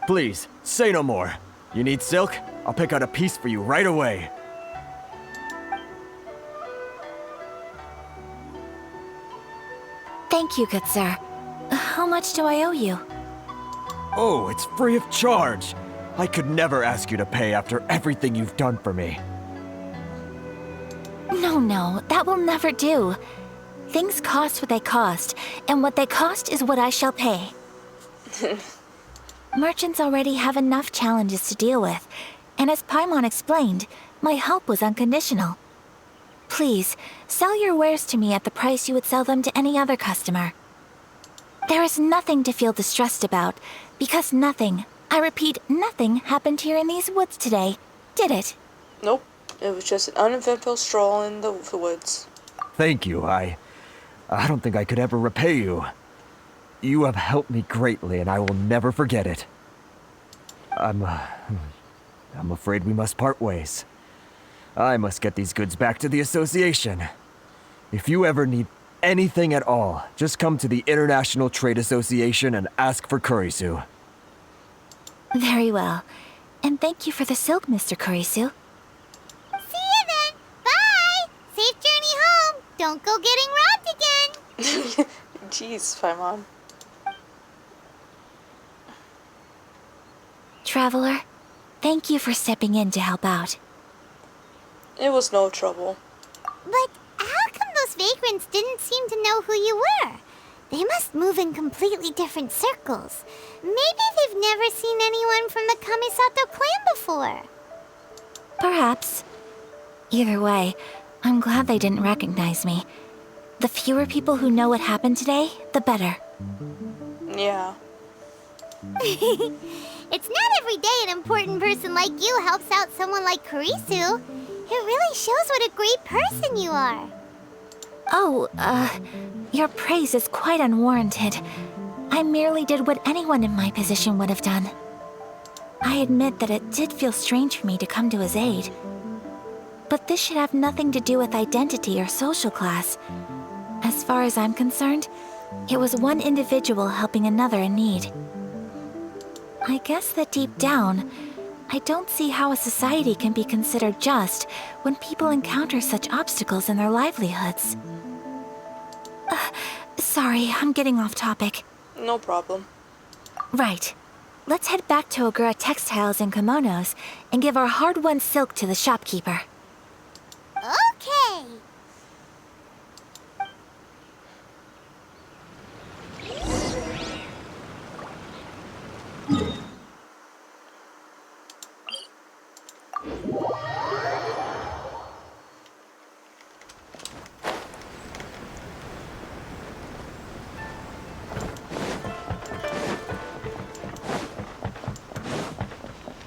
Please, say no more. You need silk? I'll pick out a piece for you right away. Thank you, good sir. How much do I owe you? Oh, it's free of charge. I could never ask you to pay after everything you've done for me. No, that will never do. Things cost what they cost, and what they cost is what I shall pay. Merchants already have enough challenges to deal with, and as Paimon explained, my help was unconditional. Please, sell your wares to me at the price you would sell them to any other customer. There is nothing to feel distressed about, because nothing, I repeat, nothing happened here in these woods today, did it? Nope. It was just an uneventful stroll in the woods. Thank you. I don't think I could ever repay you. You have helped me greatly, and I will never forget it. I'm afraid we must part ways. I must get these goods back to the association. If you ever need anything at all, just come to the International Trade Association and ask for Kurisu. Very well. And thank you for the silk, Mr. Kurisu. See you then. Bye. Safe journey home. Don't go getting robbed again. Jeez, Paimon. Traveler, thank you for stepping in to help out. It was no trouble. But how come those vagrants didn't seem to know who you were? They must move in completely different circles. Maybe they've never seen anyone from the Kamisato clan before. Perhaps. Either way, I'm glad they didn't recognize me. The fewer people who know what happened today, the better. Yeah. It's not every day an important person like you helps out someone like Kurisu. It really shows what a great person you are. Oh, your praise is quite unwarranted. I merely did what anyone in my position would have done. I admit that it did feel strange for me to come to his aid. But this should have nothing to do with identity or social class. As far as I'm concerned, it was one individual helping another in need. I guess that deep down, I don't see how a society can be considered just when people encounter such obstacles in their livelihoods. Sorry, I'm getting off topic. No problem. Right. Let's head back to Ogura Textiles and Kimonos and give our hard-won silk to the shopkeeper. Okay.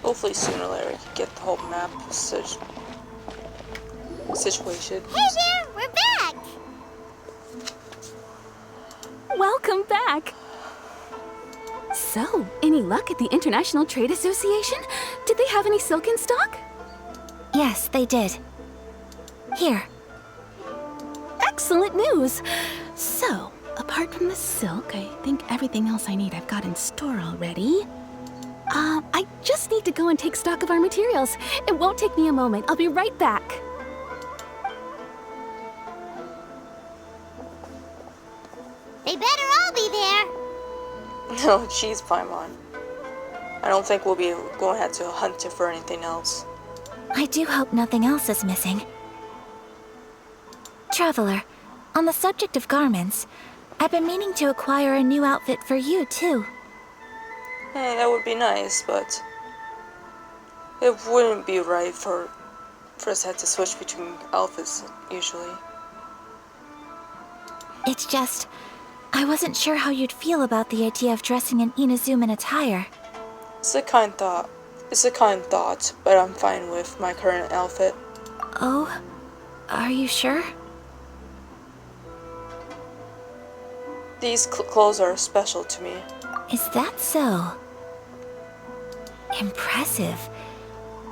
Hopefully sooner or later I can get the whole map situation. Hey there, we're back. Welcome back. So, any luck at the International Trade Association? Did they have any silk in stock? Yes, they did. Here. Excellent news. So, apart from the silk, I think everything else I need I've got in store already. I just need to go and take stock of our materials. It won't take me a moment. I'll be right back. They better all be there. No, jeez, Paimon. I don't think we'll be going to have to hunt for anything else. I do hope nothing else is missing. Traveler, on the subject of garments, I've been meaning to acquire a new outfit for you, too. That would be nice, but it wouldn't be right for us to have to switch between outfits, usually. It's just, I wasn't sure how you'd feel about the idea of dressing in Inazuman attire. It's a kind thought, but I'm fine with my current outfit. Oh? Are you sure? These clothes are special to me. Is that so? Impressive.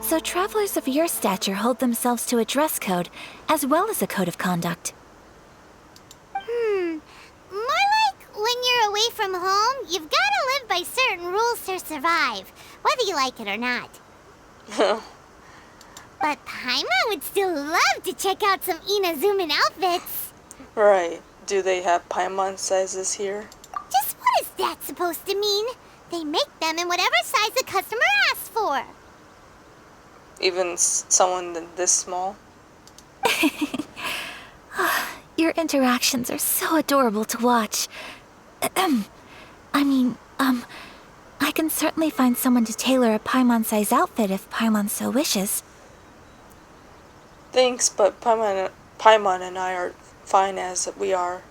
So travelers of your stature hold themselves to a dress code, as well as a code of conduct. More like when you're away from home, you've got to live by certain rules to survive, whether you like it or not. But Paimon would still love to check out some Inazuman outfits. Right. Do they have Paimon sizes here? Just what is that supposed to mean? They make them in whatever size the customer asks for. Even someone this small? Your interactions are so adorable to watch. I can certainly find someone to tailor a Paimon-size outfit if Paimon so wishes. Thanks, but Paimon and I are fine as we are.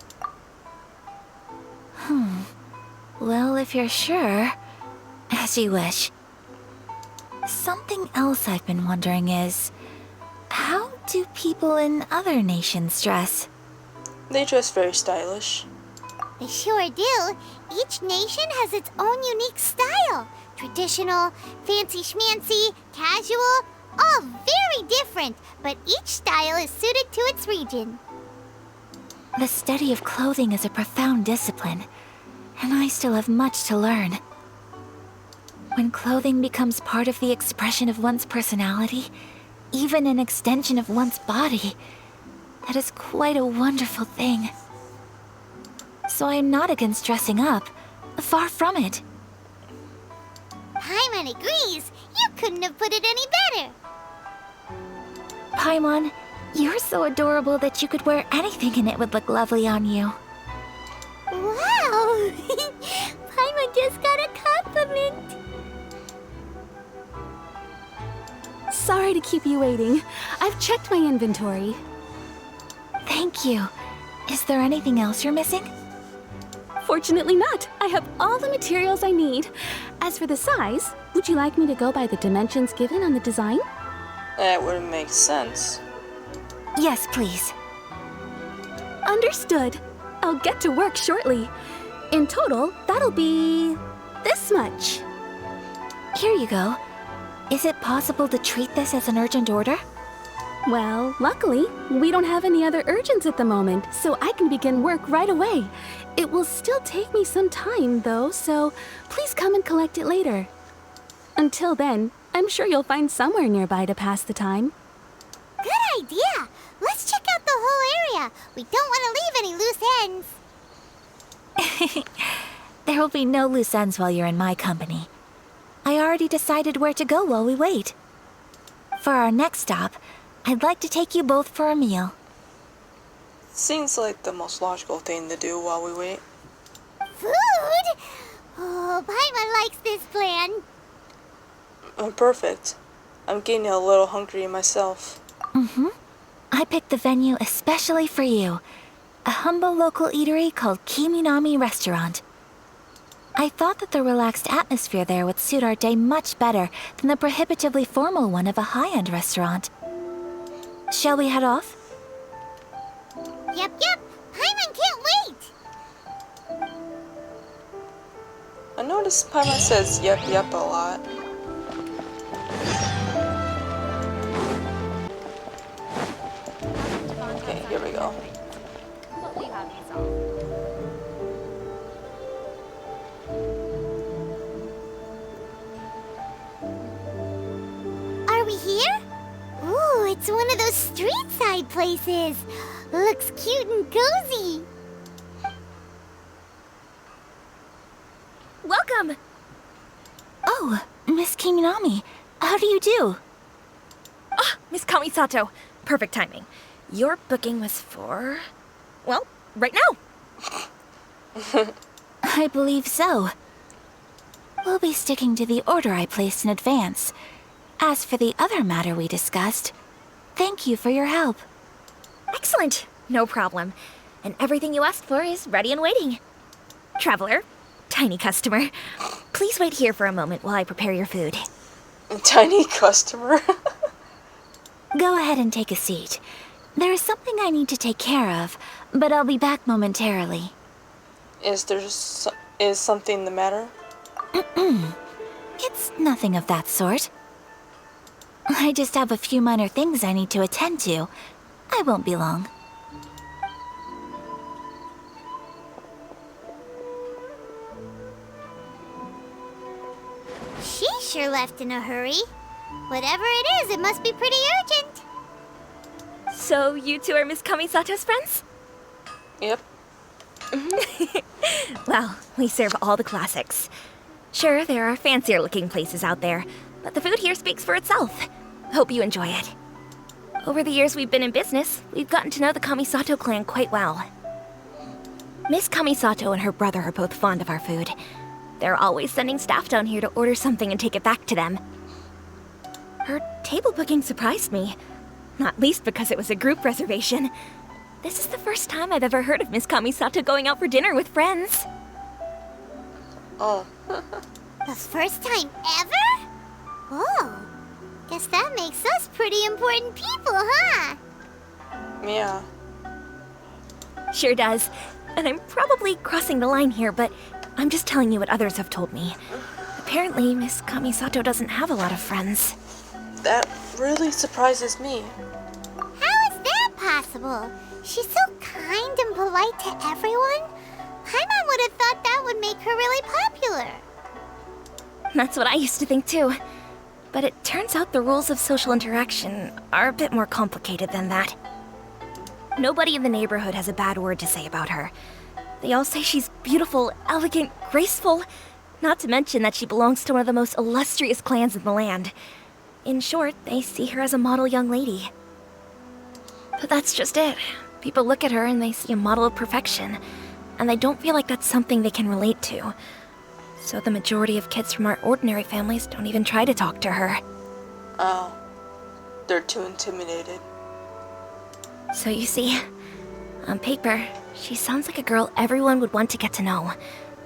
Well, if you're sure, as you wish. Something else I've been wondering is, how do people in other nations dress? They dress very stylish. They sure do. Each nation has its own unique style. Traditional, fancy schmancy, casual, all very different, but each style is suited to its region. The study of clothing is a profound discipline, and I still have much to learn. When clothing becomes part of the expression of one's personality, even an extension of one's body, that is quite a wonderful thing. So I am not against dressing up. Far from it. Paimon agrees. You couldn't have put it any better. Paimon, you're so adorable that you could wear anything and it would look lovely on you. Wow! Paimon just got a compliment. Sorry to keep you waiting. I've checked my inventory. Thank you. Is there anything else you're missing? Fortunately not. I have all the materials I need. As for the size, would you like me to go by the dimensions given on the design? That wouldn't make sense. Yes, please. Understood. I'll get to work shortly. In total, that'll be this much. Here you go. Is it possible to treat this as an urgent order? Well, luckily, we don't have any other urgents at the moment, so I can begin work right away. It will still take me some time, though, so please come and collect it later. Until then, I'm sure you'll find somewhere nearby to pass the time. Good idea! Let's check out the whole area. We don't want to leave any loose ends. There will be no loose ends while you're in my company. I already decided where to go while we wait. For our next stop, I'd like to take you both for a meal. Seems like the most logical thing to do while we wait. Food? Oh, Paimon likes this plan. Perfect. I'm getting a little hungry myself. I picked the venue especially for you. A humble local eatery called Kiminami Restaurant. I thought that the relaxed atmosphere there would suit our day much better than the prohibitively formal one of a high-end restaurant. Shall we head off? Yep. Paimon can't wait. I noticed Paimon says yep a lot. Okay, here we go. Are we here? Ooh, it's one of those street side places. Looks cute and cozy. Welcome! Oh, Miss Kiminami, how do you do? Ah, Miss Kamisato. Perfect timing. Your booking was for... well, right now. I believe so. We'll be sticking to the order I placed in advance. As for the other matter we discussed, thank you for your help. Excellent. No problem. And everything you asked for is ready and waiting. Traveler, tiny customer, please wait here for a moment while I prepare your food. Tiny customer? Go ahead and take a seat. There is something I need to take care of, but I'll be back momentarily. Is something the matter? It's nothing of that sort. I just have a few minor things I need to attend to. I won't be long. She sure left in a hurry. Whatever it is, it must be pretty urgent. So you two are Miss Kamisato's friends? Yep. Well, we serve all the classics. Sure, there are fancier looking places out there, but the food here speaks for itself. Hope you enjoy it. Over the years we've been in business, we've gotten to know the Kamisato clan quite well. Miss Kamisato and her brother are both fond of our food. They're always sending staff down here to order something and take it back to them. Her table booking surprised me, not least because it was a group reservation. This is the first time I've ever heard of Miss Kamisato going out for dinner with friends. Oh. The first time ever? Oh, guess that makes us pretty important people, huh? Yeah. Sure does. And I'm probably crossing the line here, but I'm just telling you what others have told me. Apparently, Miss Kamisato doesn't have a lot of friends. That really surprises me. How is that possible? She's so kind and polite to everyone. Paimon would have thought that would make her really popular. That's what I used to think too. But it turns out the rules of social interaction are a bit more complicated than that. Nobody in the neighborhood has a bad word to say about her. They all say she's beautiful, elegant, graceful, not to mention that she belongs to one of the most illustrious clans in the land. In short, they see her as a model young lady. But that's just it. People look at her and they see a model of perfection, and they don't feel like that's something they can relate to. So the majority of kids from our ordinary families don't even try to talk to her. Oh. They're too intimidated. So you see, on paper, she sounds like a girl everyone would want to get to know.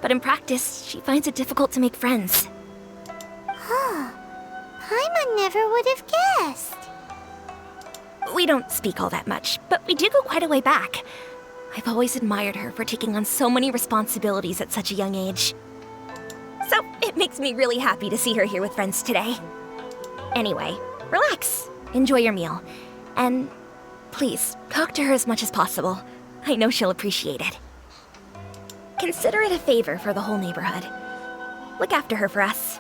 But in practice, she finds it difficult to make friends. Huh. Paimon never would have guessed. We don't speak all that much, but we do go quite a way back. I've always admired her for taking on so many responsibilities at such a young age. So it makes me really happy to see her here with friends today. Anyway, relax, enjoy your meal, And please, talk to her as much as possible. I know she'll appreciate it. Consider it a favor for the whole neighborhood. Look after her for us.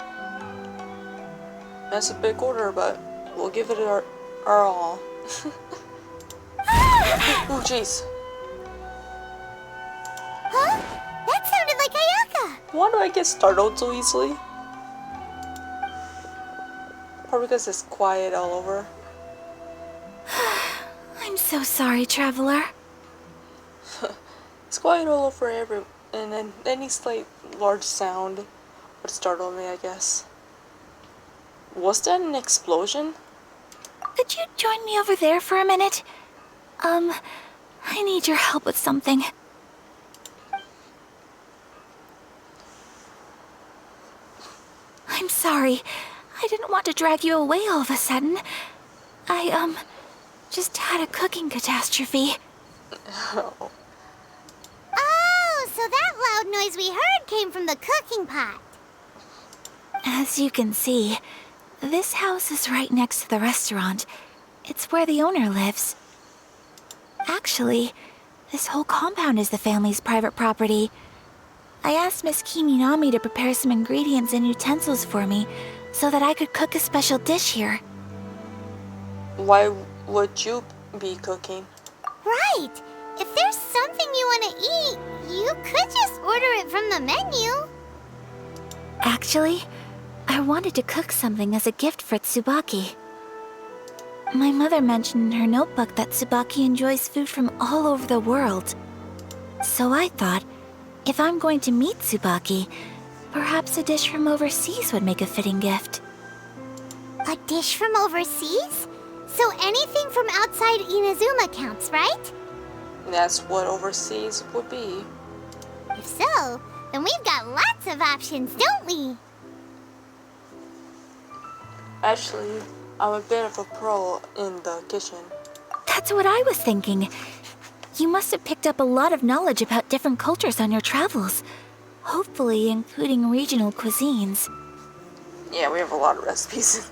That's a big order, but we'll give it our all. Oh, jeez. Huh? That sounded like Ayaka! Why do I get startled so easily? Probably because it's quiet all over. I'm so sorry, traveler. It's quiet all over and then any slight large sound would startle me, I guess. Was that an explosion? Could you join me over there for a minute? I need your help with something. I'm sorry. I didn't want to drag you away all of a sudden. I, just had a cooking catastrophe. Oh, so that loud noise we heard came from the cooking pot. As you can see, this house is right next to the restaurant. It's where the owner lives. Actually, this whole compound is the family's private property. I asked Miss Kiminami to prepare some ingredients and utensils for me so that I could cook a special dish here. Why would you be cooking? Right! If there's something you want to eat, you could just order it from the menu. Actually, I wanted to cook something as a gift for Tsubaki. My mother mentioned in her notebook that Tsubaki enjoys food from all over the world. So I thought, if I'm going to meet Tsubaki, perhaps a dish from overseas would make a fitting gift. A dish from overseas? So anything from outside Inazuma counts, right? That's what overseas would be. If so, then we've got lots of options, don't we? Actually, I'm a bit of a pro in the kitchen. That's what I was thinking. You must have picked up a lot of knowledge about different cultures on your travels. Hopefully including regional cuisines. Yeah, we have a lot of recipes.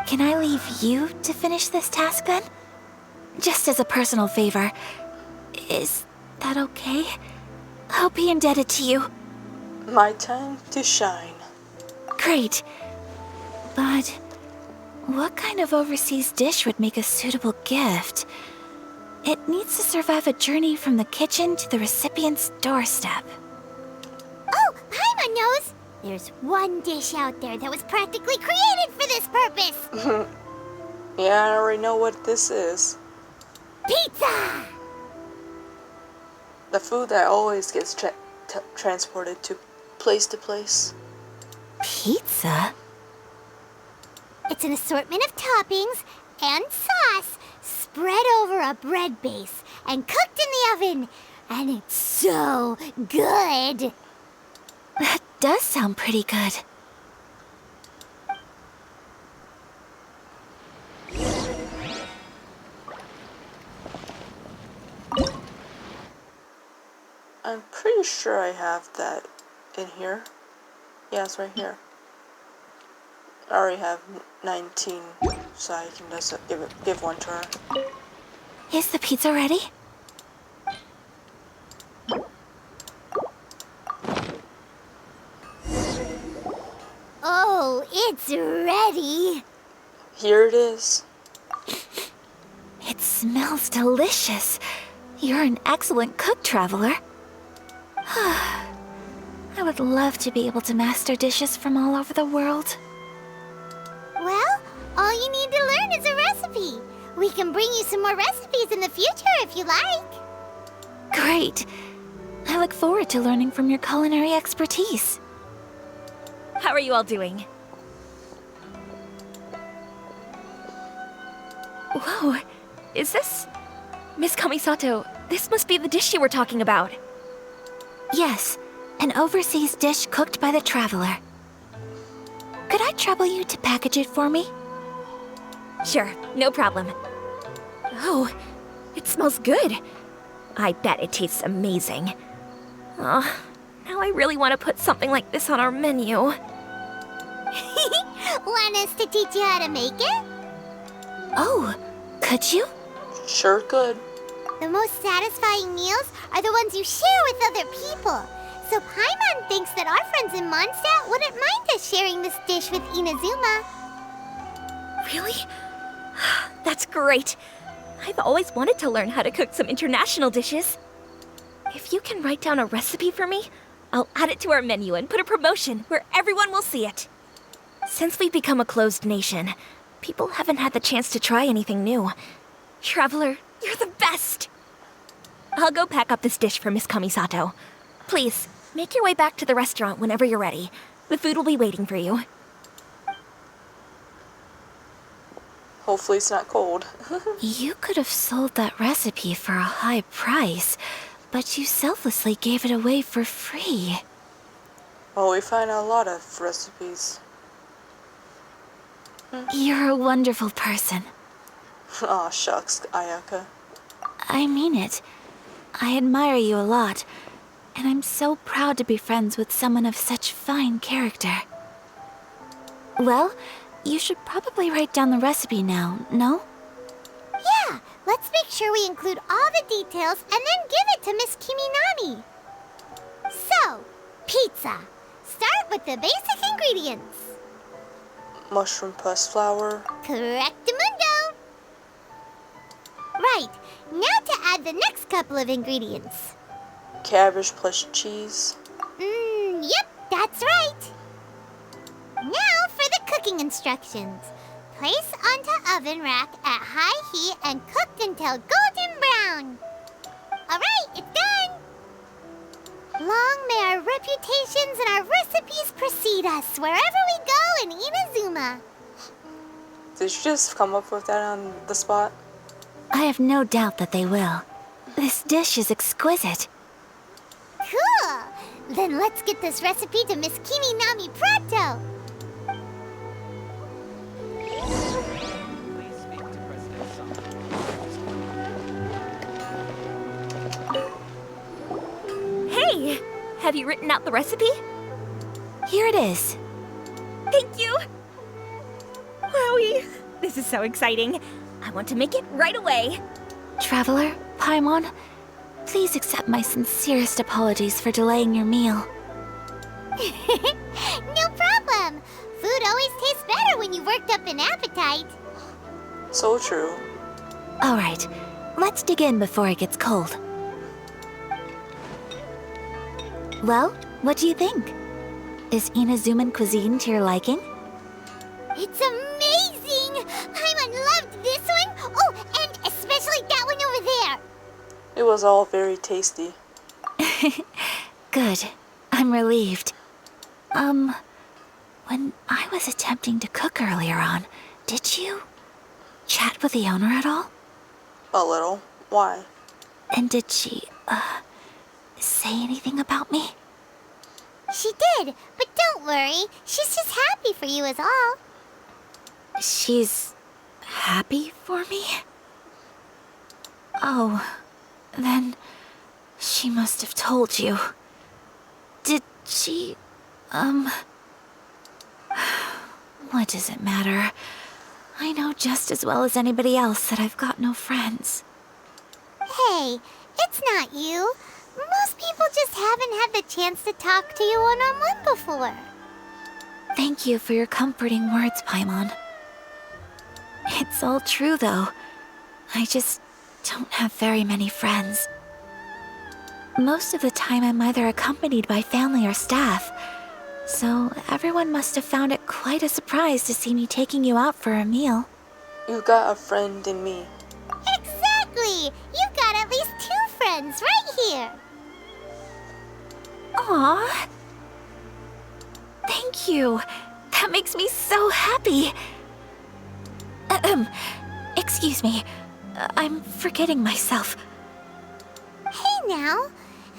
Can I leave you to finish this task then? Just as a personal favor. Is that okay? I'll be indebted to you. My time to shine. Great. But what kind of overseas dish would make a suitable gift? It needs to survive a journey from the kitchen to the recipient's doorstep. Oh, Paimon knows! There's one dish out there that was practically created for this purpose! Yeah, I already know what this is. Pizza! The food that always gets transported to place. Pizza? It's an assortment of toppings and sauce spread over a bread base and cooked in the oven. And it's so good! That does sound pretty good. I'm pretty sure I have that in here. Yeah, it's right here. I already have 19, so I can just give one to her. Is the pizza ready? Oh, it's ready! Here it is. It smells delicious. You're an excellent cook, traveler. I would love to be able to master dishes from all over the world. Well, all you need to learn is a recipe. We can bring you some more recipes in the future if you like. Great. I look forward to learning from your culinary expertise. How are you all doing? Whoa, is this... Miss Kamisato, this must be the dish you were talking about. Yes, an overseas dish cooked by the traveler. Could I trouble you to package it for me? Sure, no problem. Oh, it smells good. I bet it tastes amazing. Oh, now I really want to put something like this on our menu. Want us to teach you how to make it? Oh, could you? Sure could. The most satisfying meals are the ones you share with other people. So Paimon thinks that our friends in Mondstadt wouldn't mind us sharing this dish with Inazuma. Really? That's great. I've always wanted to learn how to cook some international dishes. If you can write down a recipe for me, I'll add it to our menu and put a promotion where everyone will see it. Since we've become a closed nation, people haven't had the chance to try anything new. Traveler, you're the best! I'll go pack up this dish for Miss Kamisato. Please, make your way back to the restaurant whenever you're ready. The food will be waiting for you. Hopefully it's not cold. You could have sold that recipe for a high price, but you selflessly gave it away for free. Well, we find a lot of recipes. You're a wonderful person. Aw, shucks, Ayaka. I mean it. I admire you a lot, and I'm so proud to be friends with someone of such fine character. Well, you should probably write down the recipe now, no? Yeah, let's make sure we include all the details and then give it to Miss Kiminami. So, pizza. Start with the basic ingredients. Mushroom pressed flour. Correctamundo. Right, now to add the next couple of ingredients. Cabbage plus cheese. Yep, that's right. Now for the cooking instructions. Place onto oven rack at high heat and cooked until golden brown. Alright, it's done. Long may our reputations and our recipes precede us wherever we go in Inazuma. Did you just come up with that on the spot? I have no doubt that they will. This dish is exquisite. Cool! Then let's get this recipe to Miss Kiminami pronto. Hey! Have you written out the recipe? Here it is. Thank you! Wowie! This is so exciting. I want to make it right away. Traveler, Paimon, please accept my sincerest apologies for delaying your meal. No problem. Food always tastes better when you've worked up an appetite. So true. All right, let's dig in before it gets cold. Well, what do you think? Is Inazuman cuisine to your liking? It's amazing! Paimon loved this one. Oh, and especially that one over there. It was all very tasty. Good. I'm relieved. When I was attempting to cook earlier on, did you chat with the owner at all? A little. Why? And did she, say anything about me? She did, but don't worry. She's just happy for you is all. She's happy for me? Oh, then she must have told you. Did she, what does it matter? I know just as well as anybody else that I've got no friends. Hey, it's not you. Most people just haven't had the chance to talk to you one-on-one before. Thank you for your comforting words, Paimon. It's all true, though. I just don't have very many friends. Most of the time, I'm either accompanied by family or staff, so everyone must have found it quite a surprise to see me taking you out for a meal. You got a friend in me. Exactly! You've got at least 2 friends right here. Aww. Thank you. That makes me so happy. Excuse me. I'm forgetting myself. Hey now,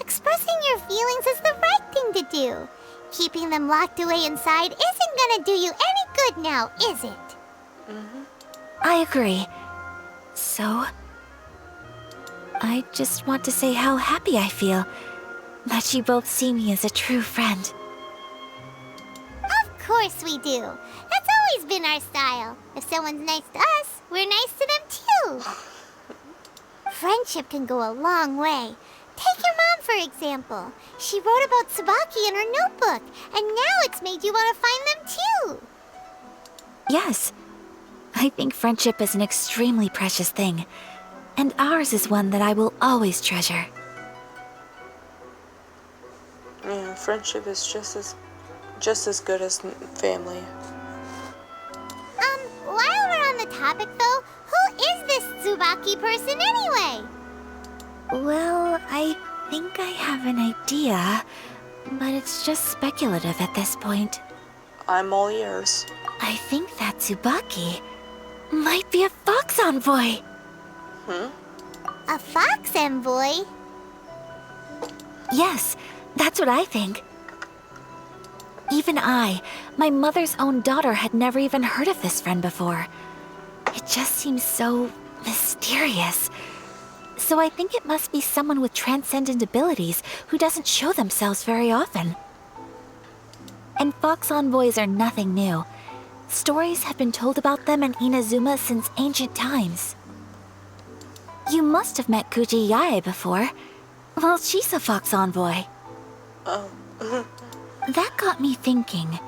expressing your feelings is the right thing to do. Keeping them locked away inside isn't gonna do you any good now, is it? I agree. So, I just want to say how happy I feel that you both see me as a true friend. Of course we do. That's always been our style. If someone's nice to us, we're nice to them too. Friendship can go a long way. Take your mom, for example. She wrote about Tsubaki in her notebook, and now it's made you want to find them too. Yes. I think friendship is an extremely precious thing, and ours is one that I will always treasure. Yeah, friendship is just as good as family. While we're on the topic though, who is this Tsubaki person anyway? Well, I think I have an idea, but it's just speculative at this point. I'm all ears. I think that Tsubaki might be a fox envoy. A fox envoy? Yes, that's what I think. Even I, my mother's own daughter, had never even heard of this friend before. It just seems so mysterious. So I think it must be someone with transcendent abilities who doesn't show themselves very often. And fox envoys are nothing new. Stories have been told about them in Inazuma since ancient times. You must have met Kuji Yae before. Well, she's a fox envoy. Oh. That got me thinking.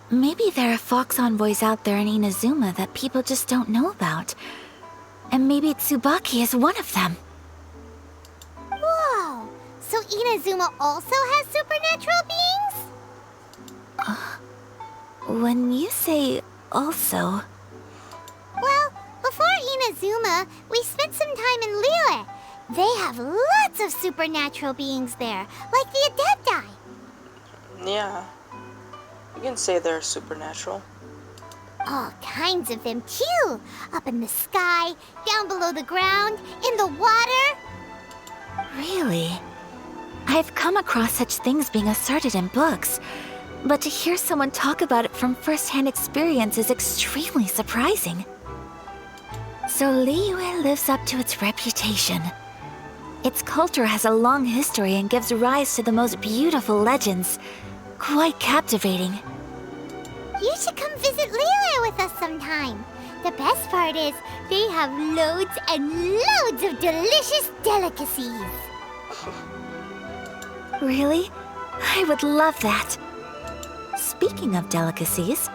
Maybe there are fox envoys out there in Inazuma that people just don't know about. And maybe Tsubaki is one of them. Whoa! So Inazuma also has supernatural beings? When you say also... Well, before Inazuma, we spent some time in Liyue. They have lots of supernatural beings there, like the Adepti. Yeah. You can say they're supernatural. All kinds of them too. Up in the sky, down below the ground, in the water. Really? I've come across such things being asserted in books, but to hear someone talk about it from first-hand experience is extremely surprising. So Liyue lives up to its reputation. Its culture has a long history and gives rise to the most beautiful legends. Quite captivating. You should come visit Liyue with us sometime. The best part is, they have loads and loads of delicious delicacies. Really? I would love that. Speaking of delicacies,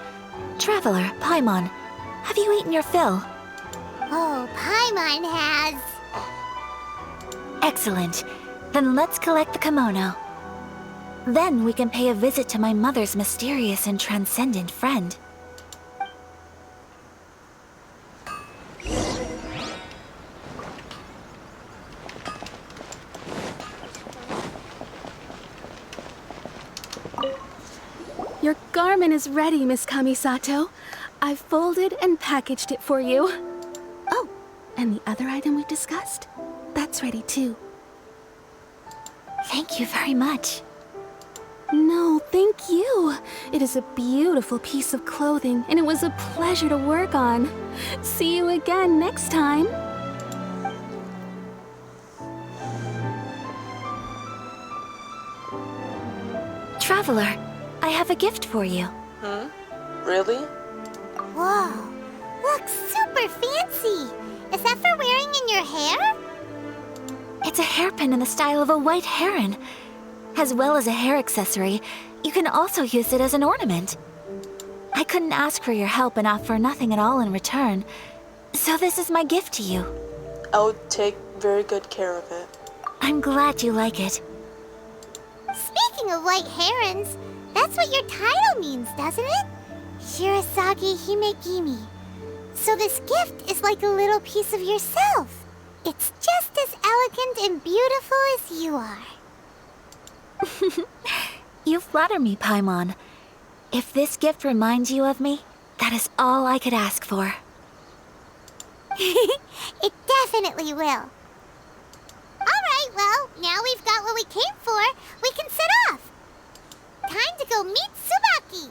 Traveler, Paimon, have you eaten your fill? Oh, Paimon has. Excellent. Then let's collect the kimono. Then we can pay a visit to my mother's mysterious and transcendent friend. Your garment is ready, Miss Kamisato. I've folded and packaged it for you. Oh, and the other item we discussed? That's ready too. Thank you very much. No, thank you. It is a beautiful piece of clothing, and it was a pleasure to work on. See you again next time. Traveler, I have a gift for you. Really? Whoa, looks super fancy. Is that for wearing in your hair? It's a hairpin in the style of a white heron. As well as a hair accessory, you can also use it as an ornament. I couldn't ask for your help and offer nothing at all in return, so this is my gift to you. I'll take very good care of it. I'm glad you like it. Speaking of white herons, that's what your title means, doesn't it? Shirasagi Himegimi. So this gift is like a little piece of yourself. It's just as elegant and beautiful as you are. You flatter me, Paimon. If this gift reminds you of me, that is all I could ask for. It definitely will. Alright, well, now we've got what we came for. We can set off. Time to go meet Tsubaki.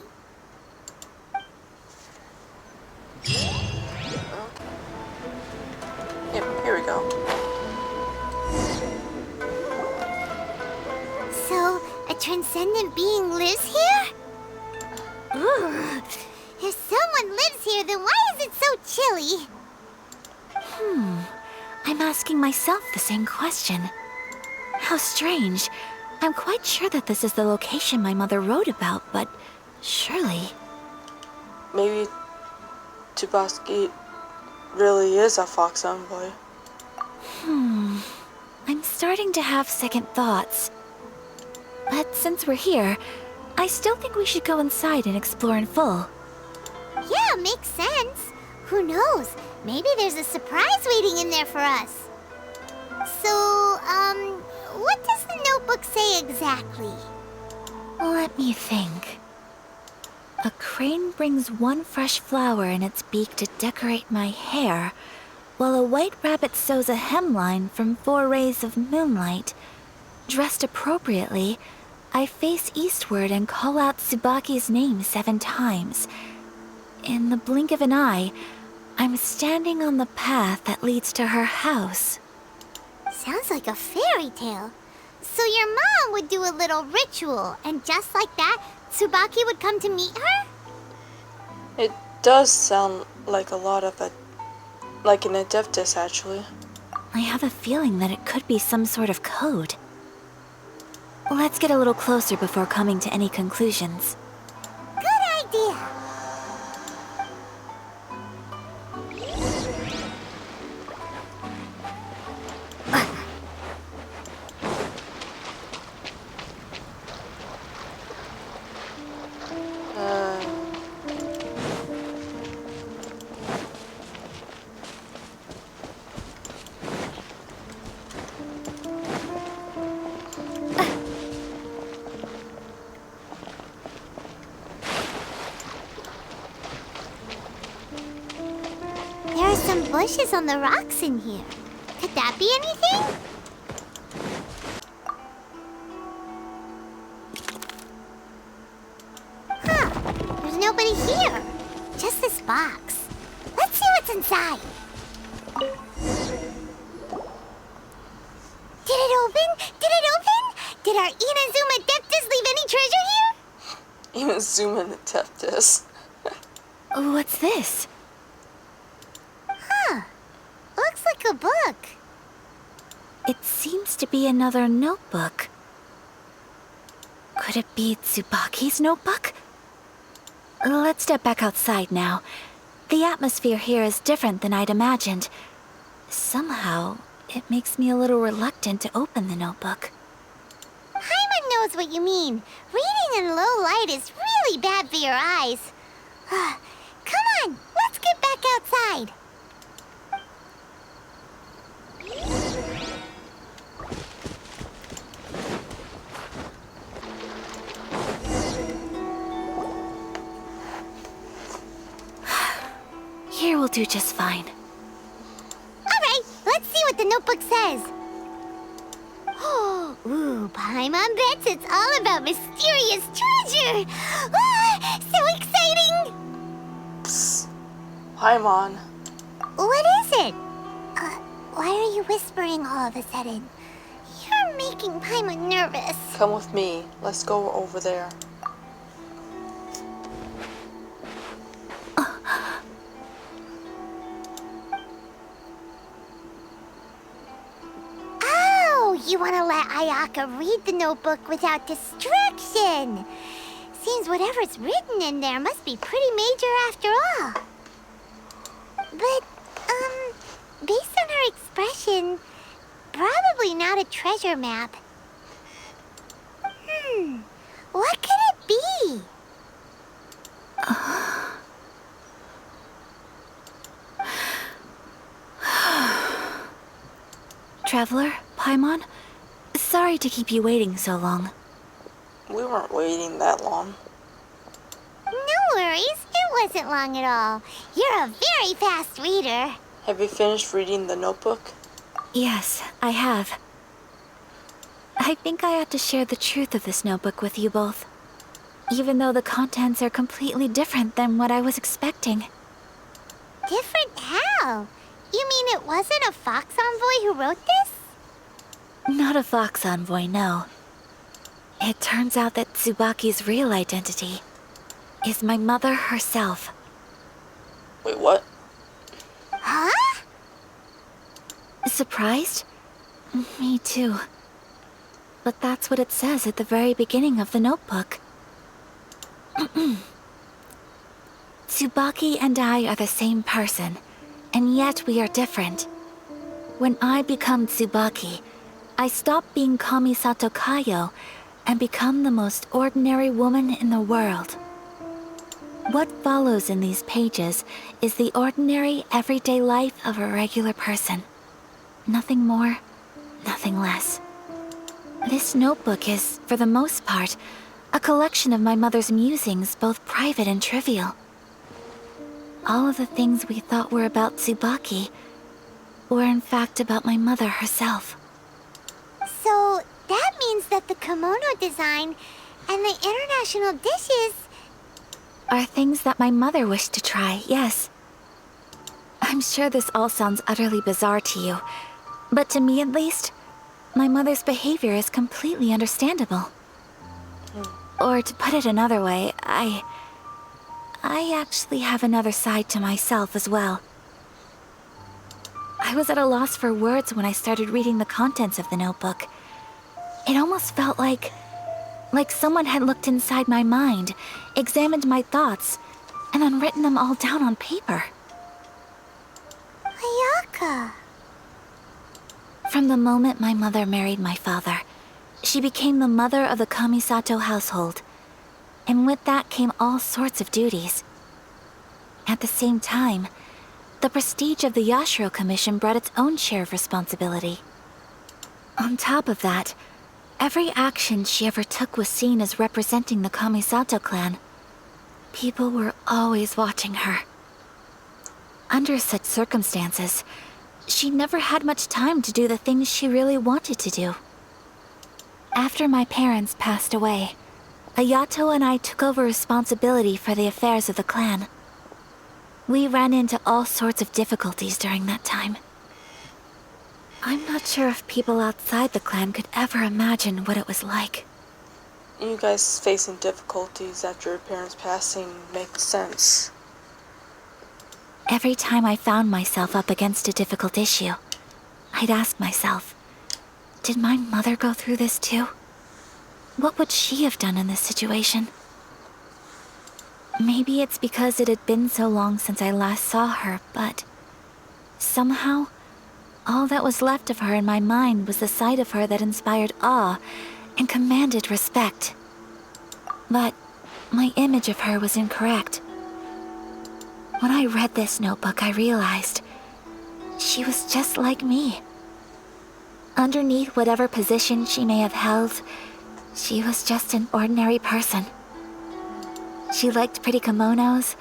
Yep, here we go. So, a transcendent being lives here? Ooh. If someone lives here, then why is it so chilly? I'm asking myself the same question. How strange. I'm quite sure that this is the location my mother wrote about, but surely... Maybe Tsubaki really is a fox envoy. I'm starting to have second thoughts. But since we're here, I still think we should go inside and explore in full. Yeah, makes sense. Who knows? Maybe there's a surprise waiting in there for us. So, what does the notebook say exactly? Let me think. A crane brings one fresh flower in its beak to decorate my hair, while a white rabbit sews a hemline from 4 rays of moonlight. Dressed appropriately, I face eastward and call out Tsubaki's name 7 times. In the blink of an eye, I'm standing on the path that leads to her house. Sounds like a fairy tale. So your mom would do a little ritual, and just like that, Tsubaki would come to meet her? It does sound like a lot of it. Like an Adeptus, actually. I have a feeling that it could be some sort of code. Let's get a little closer before coming to any conclusions. Good idea. There are some bushes on the rocks in here. Could that be anything? Huh. There's nobody here. Just this box. Let's see what's inside. Did it open? Did it open? Did our Inazuma Adeptus leave any treasure here? Even zoom in the Adeptus. What's this? Huh. Looks like a book. It seems to be another notebook. Could it be Tsubaki's notebook? Let's step back outside now. The atmosphere here is different than I'd imagined. Somehow, it makes me a little reluctant to open the notebook. Paimon knows what you mean. Reading in low light is really bad for your eyes. Come on, let's get back outside. Here will do just fine. Alright, let's see what the notebook says. Ooh, Paimon bets it's all about mysterious treasure. Ah, so exciting! Psst. Paimon. What is it? Why are you whispering all of a sudden? You're making Paimon nervous. Come with me. Let's go over there. You want to let Ayaka read the notebook without distraction. Seems whatever's written in there must be pretty major after all. But, based on her expression, probably not a treasure map. What could it be? Traveler, Paimon, sorry to keep you waiting so long. We weren't waiting that long. No worries, it wasn't long at all. You're a very fast reader. Have you finished reading the notebook? Yes, I have. I think I ought to share the truth of this notebook with you both, even though the contents are completely different than what I was expecting. Different how? You mean it wasn't a Fox Envoy who wrote this? Not a Fox Envoy, no. It turns out that Tsubaki's real identity is my mother herself. Wait, what? Huh? Surprised? Me too. But that's what it says at the very beginning of the notebook. Tsubaki and I are the same person, and yet we are different. When I become Tsubaki, I stop being Kamisato Kayo and become the most ordinary woman in the world. What follows in these pages is the ordinary, everyday life of a regular person. Nothing more, nothing less. This notebook is, for the most part, a collection of my mother's musings, both private and trivial. All of the things we thought were about Tsubaki were in fact about my mother herself. So that means that the kimono design and the international dishes are things that my mother wished to try, yes. I'm sure this all sounds utterly bizarre to you, but to me at least, my mother's behavior is completely understandable. Or to put it another way, I actually have another side to myself as well. I was at a loss for words when I started reading the contents of the notebook. It almost felt like someone had looked inside my mind, examined my thoughts, and then written them all down on paper. Ayaka. From the moment my mother married my father, she became the mother of the Kamisato household, and with that came all sorts of duties. At the same time, the prestige of the Yashiro Commission brought its own share of responsibility. On top of that, every action she ever took was seen as representing the Kamisato clan. People were always watching her. Under such circumstances, she never had much time to do the things she really wanted to do. After my parents passed away, Ayato and I took over responsibility for the affairs of the clan. We ran into all sorts of difficulties during that time. I'm not sure if people outside the clan could ever imagine what it was like. You guys facing difficulties after your parents' passing makes sense. Every time I found myself up against a difficult issue, I'd ask myself, did my mother go through this too? What would she have done in this situation? Maybe it's because it had been so long since I last saw her, but somehow, all that was left of her in my mind was the side of her that inspired awe and commanded respect. But my image of her was incorrect. When I read this notebook, I realized she was just like me. Underneath whatever position she may have held, she was just an ordinary person. She liked pretty kimonos.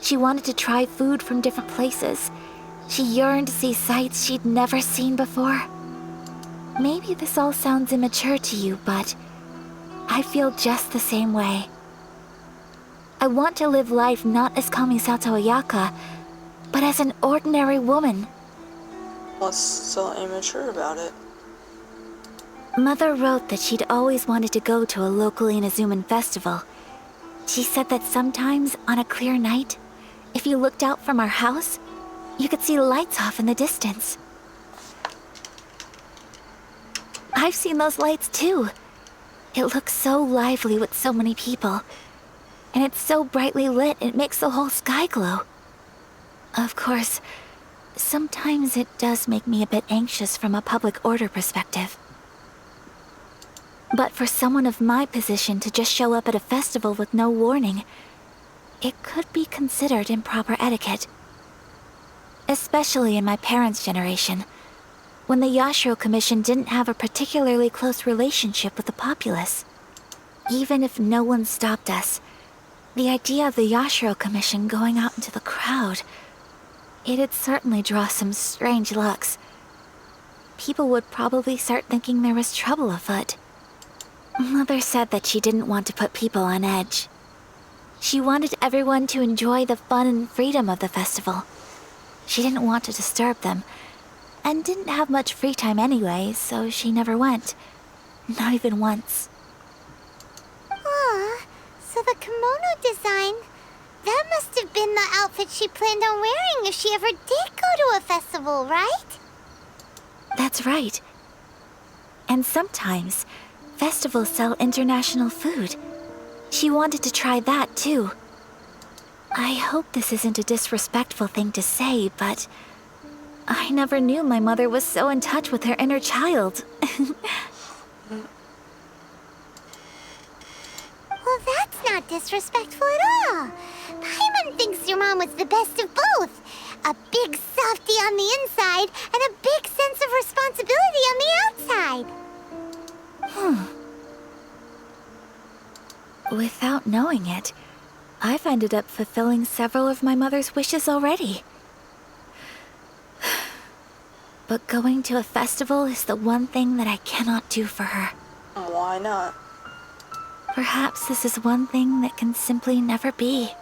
She wanted to try food from different places. She yearned to see sights she'd never seen before. Maybe this all sounds immature to you, but I feel just the same way. I want to live life not as Kamisato Ayaka, but as an ordinary woman. What's so immature about it? Mother wrote that she'd always wanted to go to a local Inazuman festival. She said that sometimes, on a clear night, if you looked out from our house, you could see lights off in the distance. I've seen those lights too. It looks so lively with so many people. And it's so brightly lit, it makes the whole sky glow. Of course, sometimes it does make me a bit anxious from a public order perspective. But for someone of my position to just show up at a festival with no warning, it could be considered improper etiquette. Especially in my parents' generation, when the Yashiro Commission didn't have a particularly close relationship with the populace. Even if no one stopped us, the idea of the Yashiro Commission going out into the crowd, it'd certainly draw some strange looks. People would probably start thinking there was trouble afoot. Mother said that she didn't want to put people on edge. She wanted everyone to enjoy the fun and freedom of the festival. She didn't want to disturb them, and didn't have much free time anyway, so she never went. Not even once. Aw, so the kimono design, that must have been the outfit she planned on wearing if she ever did go to a festival, right? That's right. And sometimes, festivals sell international food. She wanted to try that too. I hope this isn't a disrespectful thing to say, but I never knew my mother was so in touch with her inner child. Well, that's not disrespectful at all. Paimon thinks your mom was the best of both. A big softy on the inside and a big sense of responsibility on the outside. Without knowing it, I've ended up fulfilling several of my mother's wishes already. But going to a festival is the one thing that I cannot do for her. Why not? Perhaps this is one thing that can simply never be.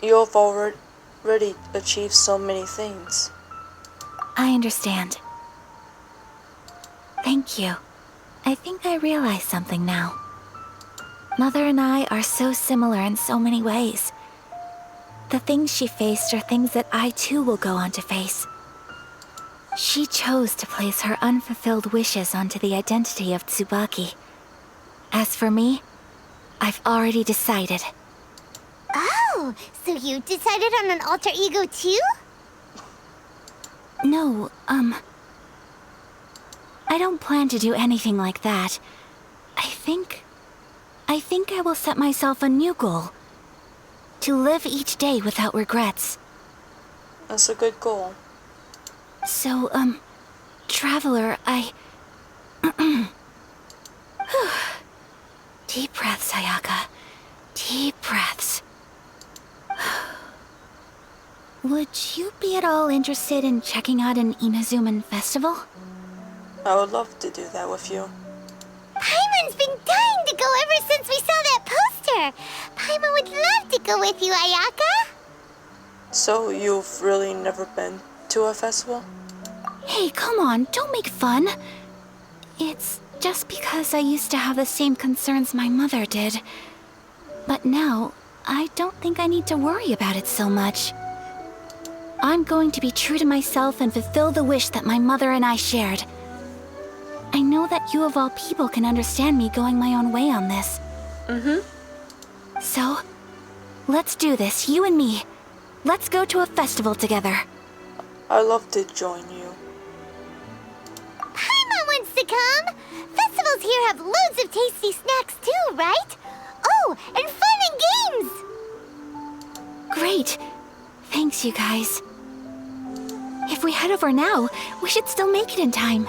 You have already achieved so many things. I understand. Thank you. I think I realize something now. Mother and I are so similar in so many ways. The things she faced are things that I too will go on to face. She chose to place her unfulfilled wishes onto the identity of Tsubaki. As for me, I've already decided. Oh, so you decided on an alter ego too? No, I don't plan to do anything like that. I think I will set myself a new goal. To live each day without regrets. That's a good goal. So, Traveler, Deep breaths, Ayaka. Deep breaths. Would you be at all interested in checking out an Inazuman festival? I would love to do that with you. Paimon's been dying to go ever since we saw that poster. Paimon would love to go with you, Ayaka. So you've really never been to a festival? Hey, come on, don't make fun. It's just because I used to have the same concerns my mother did. But now, I don't think I need to worry about it so much. I'm going to be true to myself and fulfill the wish that my mother and I shared. I know that you of all people can understand me going my own way on this. So, let's do this, you and me. Let's go to a festival together. I'd love to join you. Paimon wants to come. Festivals here have loads of tasty snacks too, right? Oh, and fun and games! Great. Thanks, you guys. If we head over now, we should still make it in time.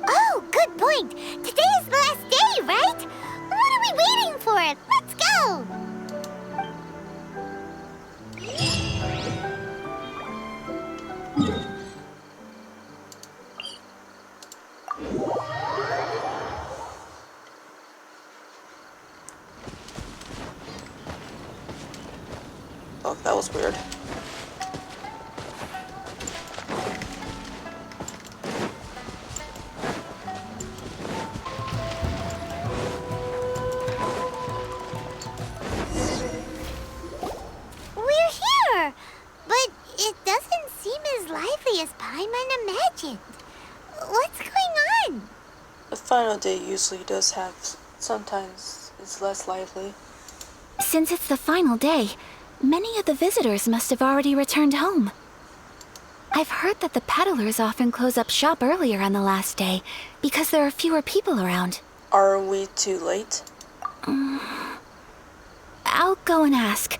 Oh, good point. Today is the last day, right? What are we waiting for? Let's go! Oh, that was weird. We're here! But it doesn't seem as lively as Paimon imagined. What's going on? The final day usually does have, sometimes it's less lively. Since it's the final day, many of the visitors must have already returned home. I've heard that the peddlers often close up shop earlier on the last day because there are fewer people around. Are we too late? I'll go and ask.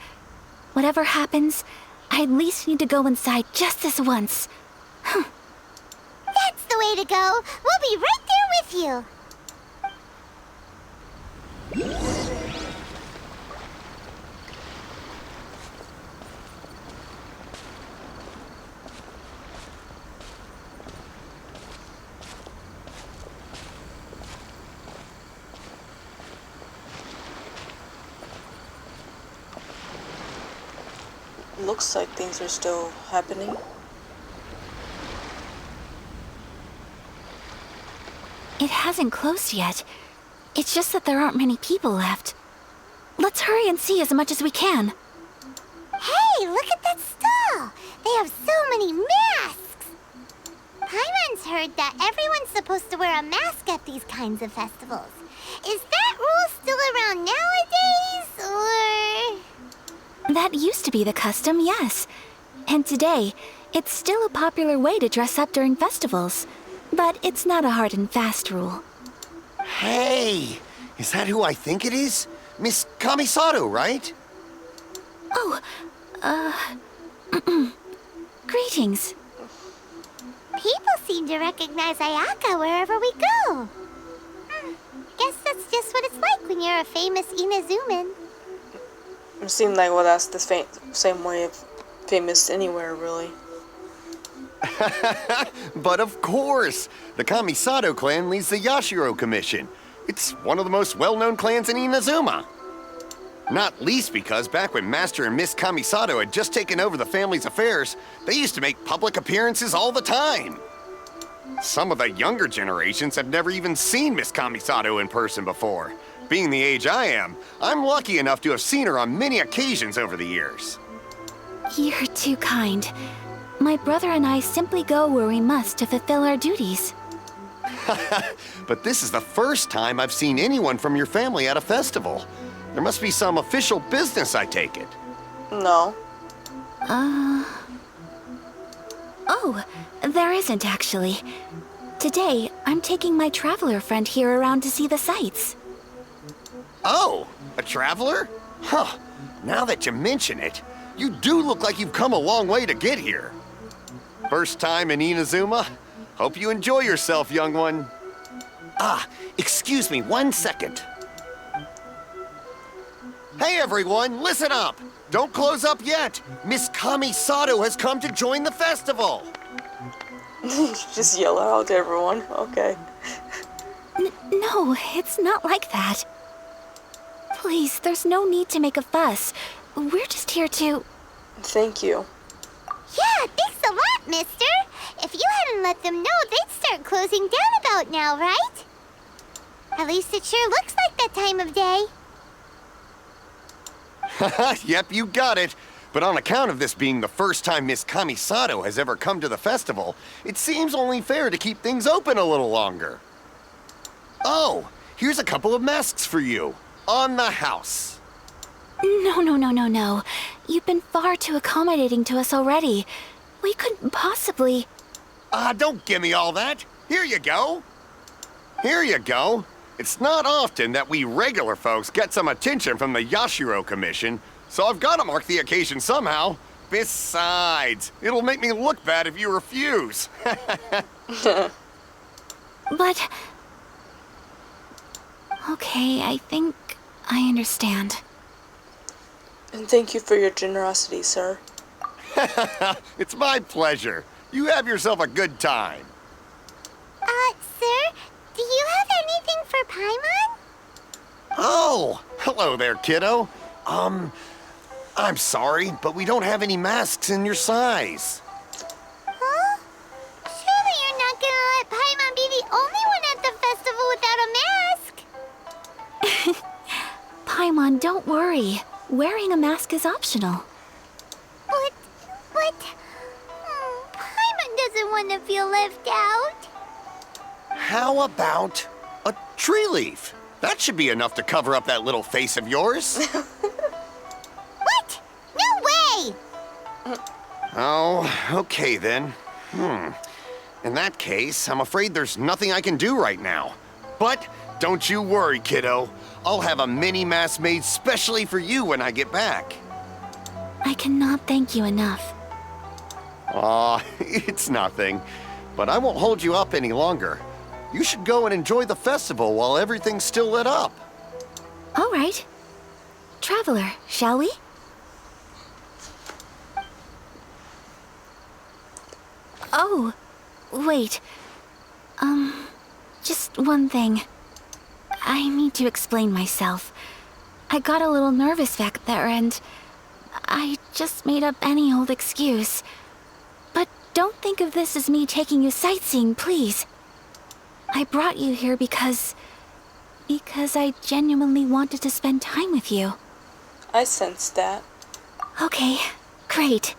Whatever happens, I at least need to go inside just this once. That's the way to go. We'll be right there with you. Looks like things are still happening. It hasn't closed yet. It's just that there aren't many people left. Let's hurry and see as much as we can. Hey, look at that stall. They have so many masks. Paimon's heard that everyone's supposed to wear a mask at these kinds of festivals. Is that rule still around nowadays, or...? That used to be the custom, yes. And today, it's still a popular way to dress up during festivals. But it's not a hard and fast rule. Hey! Is that who I think it is? Miss Kamisato, right? Oh, greetings. People seem to recognize Ayaka wherever we go. Guess that's just what it's like when you're a famous Inazuman. It seemed like, well, that's the same way of famous anywhere, really. But of course! The Kamisato clan leads the Yashiro Commission. It's one of the most well-known clans in Inazuma. Not least because back when Master and Miss Kamisato had just taken over the family's affairs, they used to make public appearances all the time. Some of the younger generations have never even seen Miss Kamisato in person before. Being the age I am, I'm lucky enough to have seen her on many occasions over the years. You're too kind. My brother and I simply go where we must to fulfill our duties. But this is the first time I've seen anyone from your family at a festival. There must be some official business, I take it. No. Oh, there isn't actually. Today, I'm taking my traveler friend here around to see the sights. Oh, a traveler? Huh. Now that you mention it, you do look like you've come a long way to get here. First time in Inazuma? Hope you enjoy yourself, young one. Ah, excuse me 1 second. Hey everyone, listen up! Don't close up yet! Miss Kamisato has come to join the festival! Just yell out to everyone. Okay. No, it's not like that. Please, there's no need to make a fuss. We're just here to... Thank you. Yeah, thanks a lot, mister. If you hadn't let them know, they'd start closing down about now, right? At least it sure looks like that time of day. Yep, you got it. But on account of this being the first time Miss Kamisato has ever come to the festival, it seems only fair to keep things open a little longer. Oh, here's a couple of masks for you. On the house. No. You've been far too accommodating to us already. We couldn't possibly... Don't give me all that. Here you go. Here you go. It's not often that we regular folks get some attention from the Yashiro Commission, so I've got to mark the occasion somehow. Besides, it'll make me look bad if you refuse. But... Okay, I think I understand. And thank you for your generosity, sir. It's my pleasure. You have yourself a good time. Sir, do you have anything for Paimon? Oh, hello there, kiddo. I'm sorry, but we don't have any masks in your size. Huh? Surely you're not gonna let Paimon be the only one at the festival without a mask? Paimon, don't worry. Wearing a mask is optional. But... Paimon doesn't want to feel left out. How about a tree leaf? That should be enough to cover up that little face of yours. What? No way! Oh, okay then. In that case, I'm afraid there's nothing I can do right now. But don't you worry, kiddo. I'll have a mini mask made specially for you when I get back. I cannot thank you enough. Aw, it's nothing. But I won't hold you up any longer. You should go and enjoy the festival while everything's still lit up. All right. Traveler, shall we? Oh, wait. Just one thing. I need to explain myself. I got a little nervous back there and I just made up any old excuse. But don't think of this as me taking you sightseeing, please. I brought you here because I genuinely wanted to spend time with you. I sensed that. Okay, great.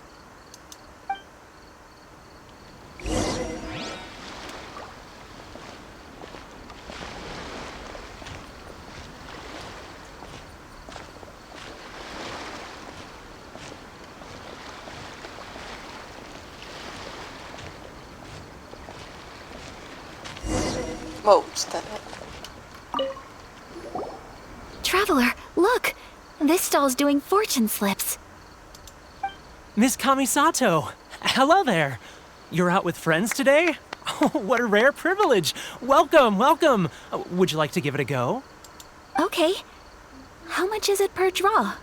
Whoa, is that it? Traveler, look! This stall's doing fortune slips. Miss Kamisato! Hello there! You're out with friends today? Oh, what a rare privilege! Welcome, welcome! Would you like to give it a go? Okay. How much is it per draw?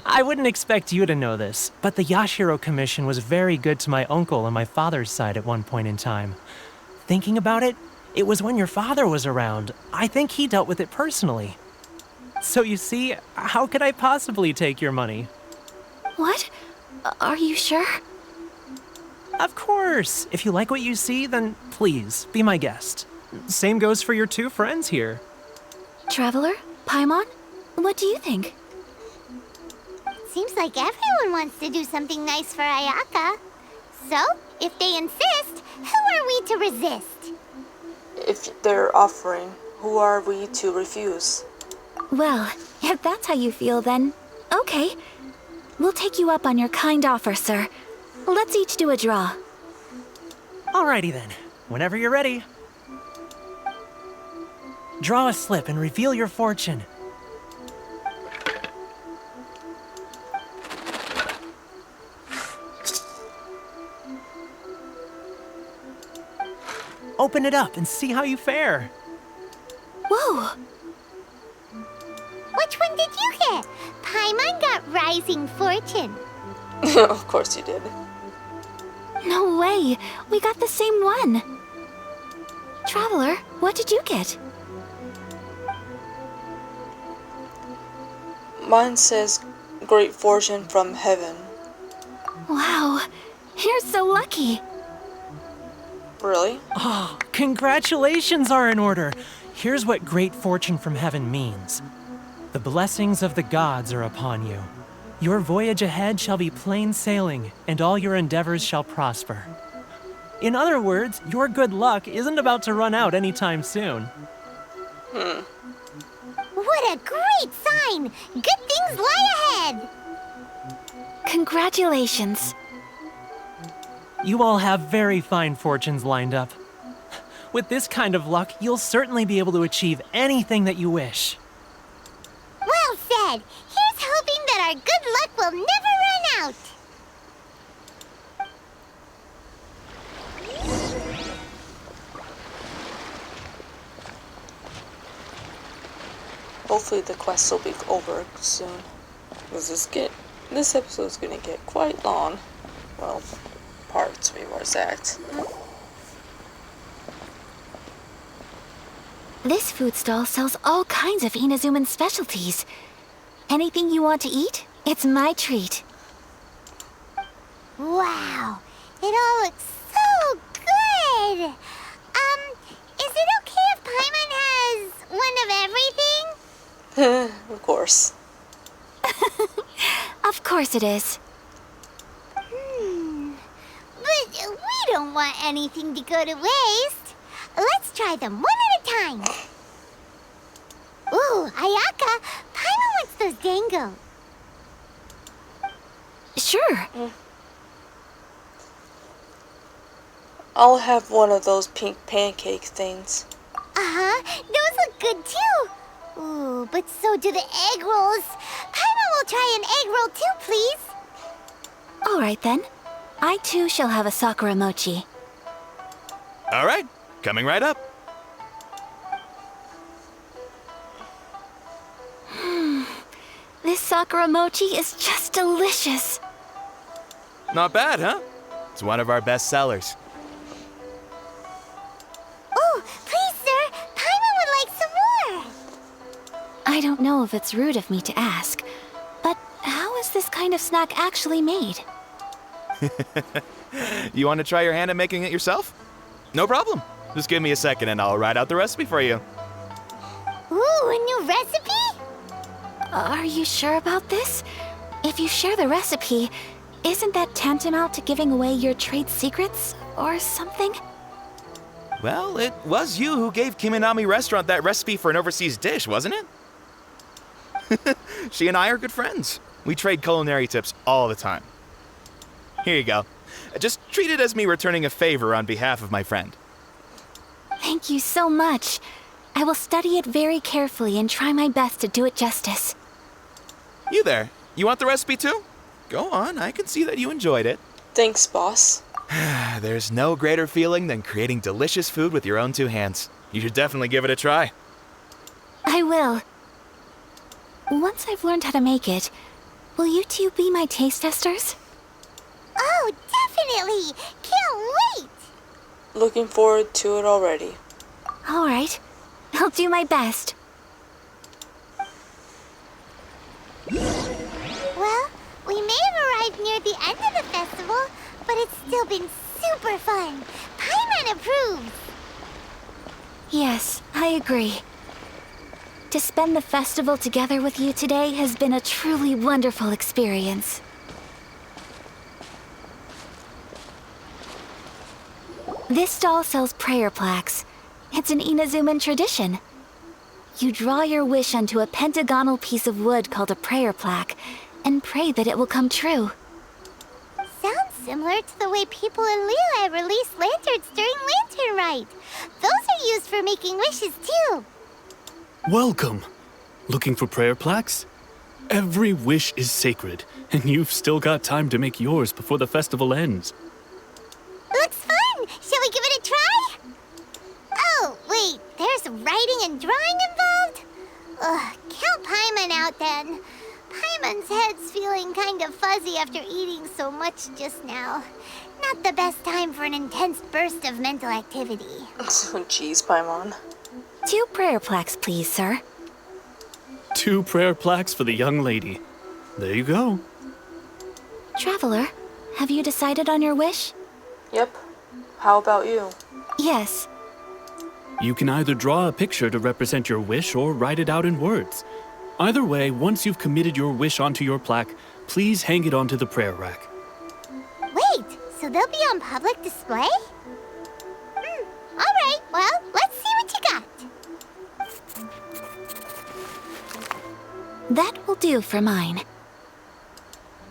I wouldn't expect you to know this, but the Yashiro Commission was very good to my uncle on my father's side at one point in time. Thinking about it, it was when your father was around. I think he dealt with it personally. So you see, how could I possibly take your money? What? Are you sure? Of course! If you like what you see, then please, be my guest. Same goes for your two friends here. Traveler? Paimon? What do you think? Seems like everyone wants to do something nice for Ayaka. So, if they insist, who are we to resist? If they're offering, who are we to refuse? Well, if that's how you feel, then okay. We'll take you up on your kind offer, sir. Let's each do a draw. Alrighty then. Whenever you're ready. Draw a slip and reveal your fortune. Open it up and see how you fare. Whoa! Which one did you get? Paimon got Rising Fortune. Of course you did. No way! We got the same one! Traveler, what did you get? Mine says great fortune from heaven. Wow, you're so lucky. Really? Oh, congratulations are in order. Here's what great fortune from heaven means. The blessings of the gods are upon you. Your voyage ahead shall be plain sailing, and all your endeavors shall prosper. In other words, your good luck isn't about to run out anytime soon. What a great sign! Good things lie ahead! Congratulations. You all have very fine fortunes lined up. With this kind of luck, you'll certainly be able to achieve anything that you wish. Well said! Here's hoping that our good luck will never run out! Hopefully the quest will be over soon. Because this episode's gonna get quite long. Well, parts to be more exact. This food stall sells all kinds of Inazuman specialties. Anything you want to eat, it's my treat. Wow! It all looks so good! Is it okay if Paimon has one of everything? Of course. Of course it is. But we don't want anything to go to waste. Let's try them one at a time. Ooh, Ayaka, Paimon wants those dango. Sure. I'll have one of those pink pancake things. Uh-huh, those look good too. Ooh, but so do the egg rolls. Paimon will try an egg roll too, please. All right then. I too shall have a Sakura mochi. All right, coming right up. This Sakura mochi is just delicious. Not bad, huh? It's one of our best sellers. Oh, please, sir. Paimon would like some more. I don't know if it's rude of me to ask, but how is this kind of snack actually made? You want to try your hand at making it yourself? No problem. Just give me a second and I'll write out the recipe for you. Ooh, a new recipe? Are you sure about this? If you share the recipe, isn't that tantamount to giving away your trade secrets or something? Well, it was you who gave Kiminami Restaurant that recipe for an overseas dish, wasn't it? She and I are good friends. We trade culinary tips all the time. Here you go. Just treat it as me returning a favor on behalf of my friend. Thank you so much. I will study it very carefully and try my best to do it justice. You there, you want the recipe too? Go on, I can see that you enjoyed it. Thanks, boss. There's no greater feeling than creating delicious food with your own two hands. You should definitely give it a try. I will. Once I've learned how to make it, will you two be my taste testers? Oh, definitely! Can't wait! Looking forward to it already. All right. I'll do my best. Well, we may have arrived near the end of the festival, but it's still been super fun. Paimon approves. Yes, I agree. To spend the festival together with you today has been a truly wonderful experience. This doll sells prayer plaques. It's an Inazuman tradition. You draw your wish onto a pentagonal piece of wood called a prayer plaque and pray that it will come true. Sounds similar to the way people in Liyue release lanterns during Lantern Rite. Those are used for making wishes too. Welcome. Looking for prayer plaques? Every wish is sacred, and you've still got time to make yours before the festival ends. Looks fun! Shall we give it a try? Oh, wait, there's writing and drawing involved? Ugh, count Paimon out then. Paimon's head's feeling kind of fuzzy after eating so much just now. Not the best time for an intense burst of mental activity. Jeez, Paimon. 2 prayer plaques, please, sir. 2 prayer plaques for the young lady. There you go. Traveler, have you decided on your wish? Yep. How about you? Yes. You can either draw a picture to represent your wish or write it out in words. Either way, once you've committed your wish onto your plaque, please hang it onto the prayer rack. Wait, so they'll be on public display? Alright, well, let's see what you got. That will do for mine.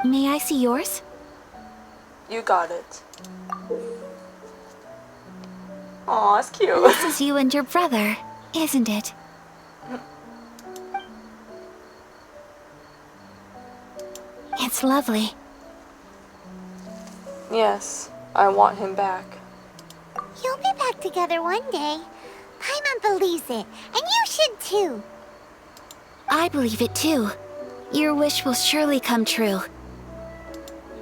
May I see yours? You got it. Aw, it's cute. This is you and your brother, isn't it? It's lovely. Yes, I want him back. You'll be back together one day. Paimon believes it, and you should too. I believe it too. Your wish will surely come true.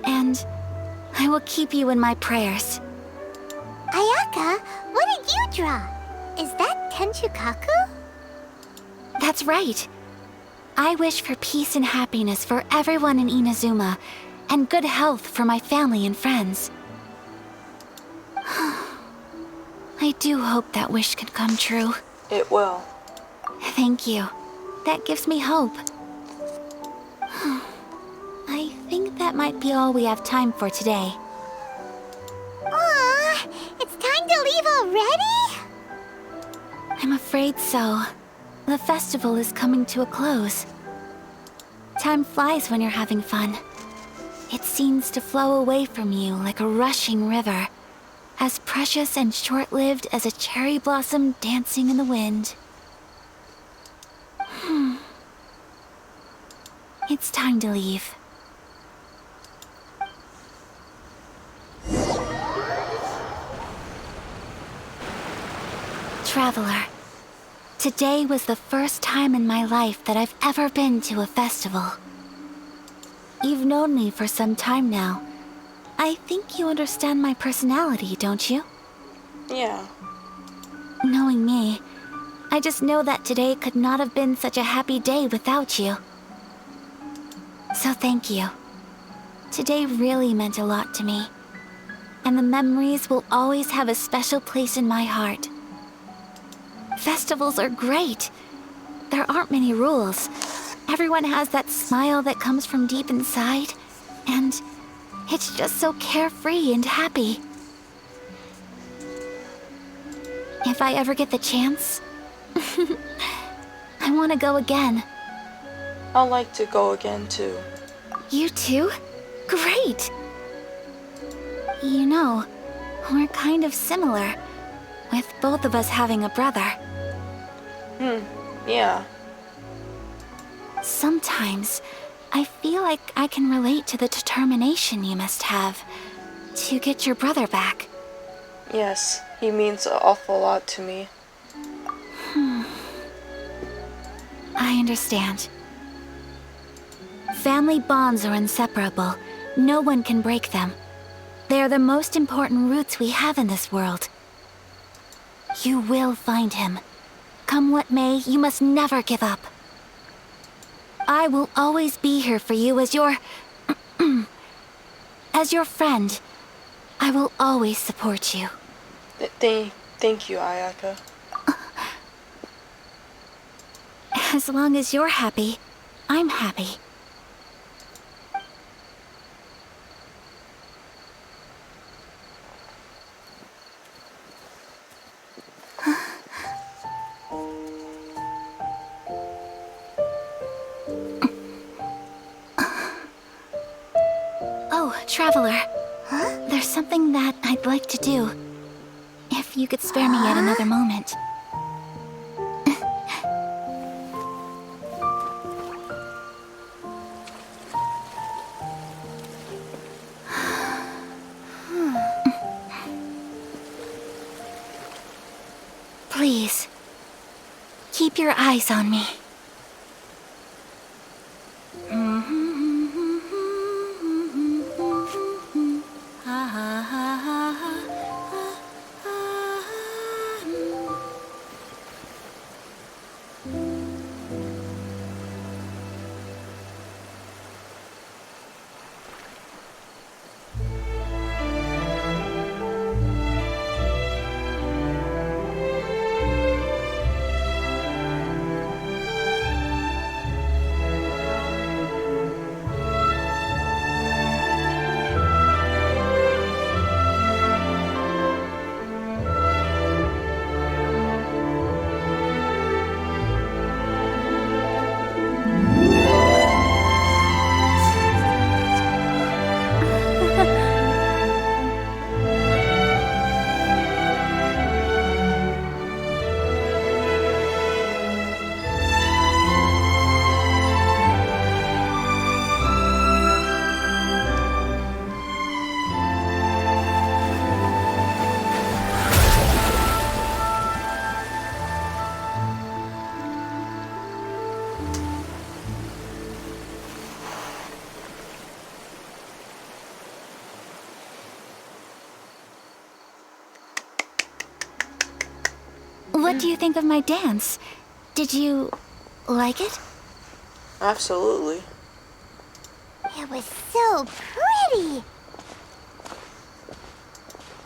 And I will keep you in my prayers. Ayaka, what did you draw? Is that Tenchukaku? That's right. I wish for peace and happiness for everyone in Inazuma, and good health for my family and friends. I do hope that wish can come true. It will. Thank you. That gives me hope. I think that might be all we have time for today. Aw, it's time to leave already? I'm afraid so. The festival is coming to a close. Time flies when you're having fun. It seems to flow away from you like a rushing river, as precious and short-lived as a cherry blossom dancing in the wind. It's time to leave. Traveler, today was the first time in my life that I've ever been to a festival. You've known me for some time now. I think you understand my personality, don't you? Yeah. Knowing me, I just know that today could not have been such a happy day without you. So thank you. Today really meant a lot to me. And the memories will always have a special place in my heart. Festivals are great. There aren't many rules. Everyone has that smile that comes from deep inside, and it's just so carefree and happy. If I ever get the chance, I want to go again. I'd like to go again too. You too? Great! You know, we're kind of similar. with both of us having a brother. Yeah. Sometimes, I feel like I can relate to the determination you must have to get your brother back. Yes, he means an awful lot to me. I understand. Family bonds are inseparable. No one can break them. They are the most important roots we have in this world. You will find him. Come what may, you must never give up. I will always be here for you as your... as your friend. I will always support you. Thank you, Ayaka. As long as you're happy, I'm happy. Oh, Traveler. There's something that I'd like to do. If you could spare me yet another moment. Please, keep your eyes on me. What do you think of my dance? Did you like it? Absolutely. It was so pretty.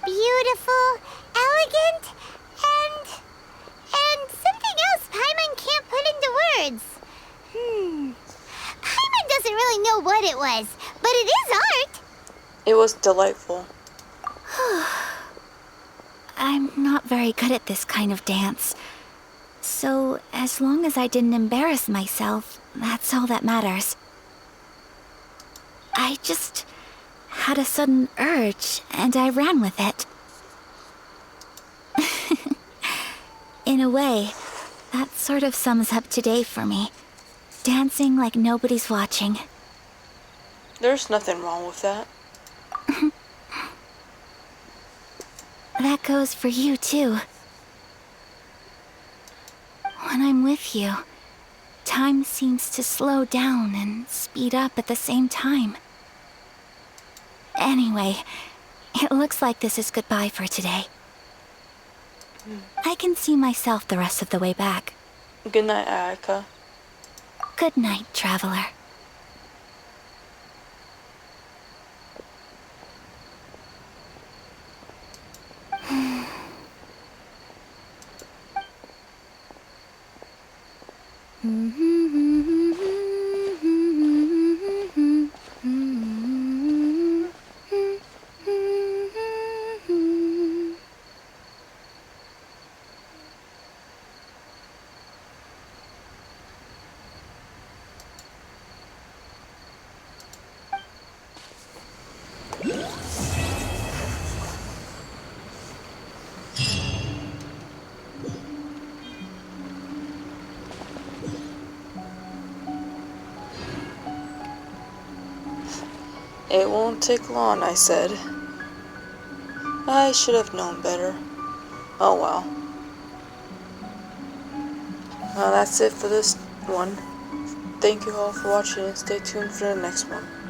Beautiful, elegant, and something else Paimon can't put into words. Paimon doesn't really know what it was, but it is art. It was delightful. I'm not very good at this kind of dance. So, as long as I didn't embarrass myself, that's all that matters. I just had a sudden urge, and I ran with it. In a way, that sort of sums up today for me. Dancing like nobody's watching. There's nothing wrong with that. That goes for you, too. When I'm with you, time seems to slow down and speed up at the same time. Anyway, it looks like this is goodbye for today. I can see myself the rest of the way back. Good night, Ayaka. Good night, Traveler. It won't take long, I said. I should have known better. Oh well. Well, that's it for this one. Thank you all for watching and stay tuned for the next one.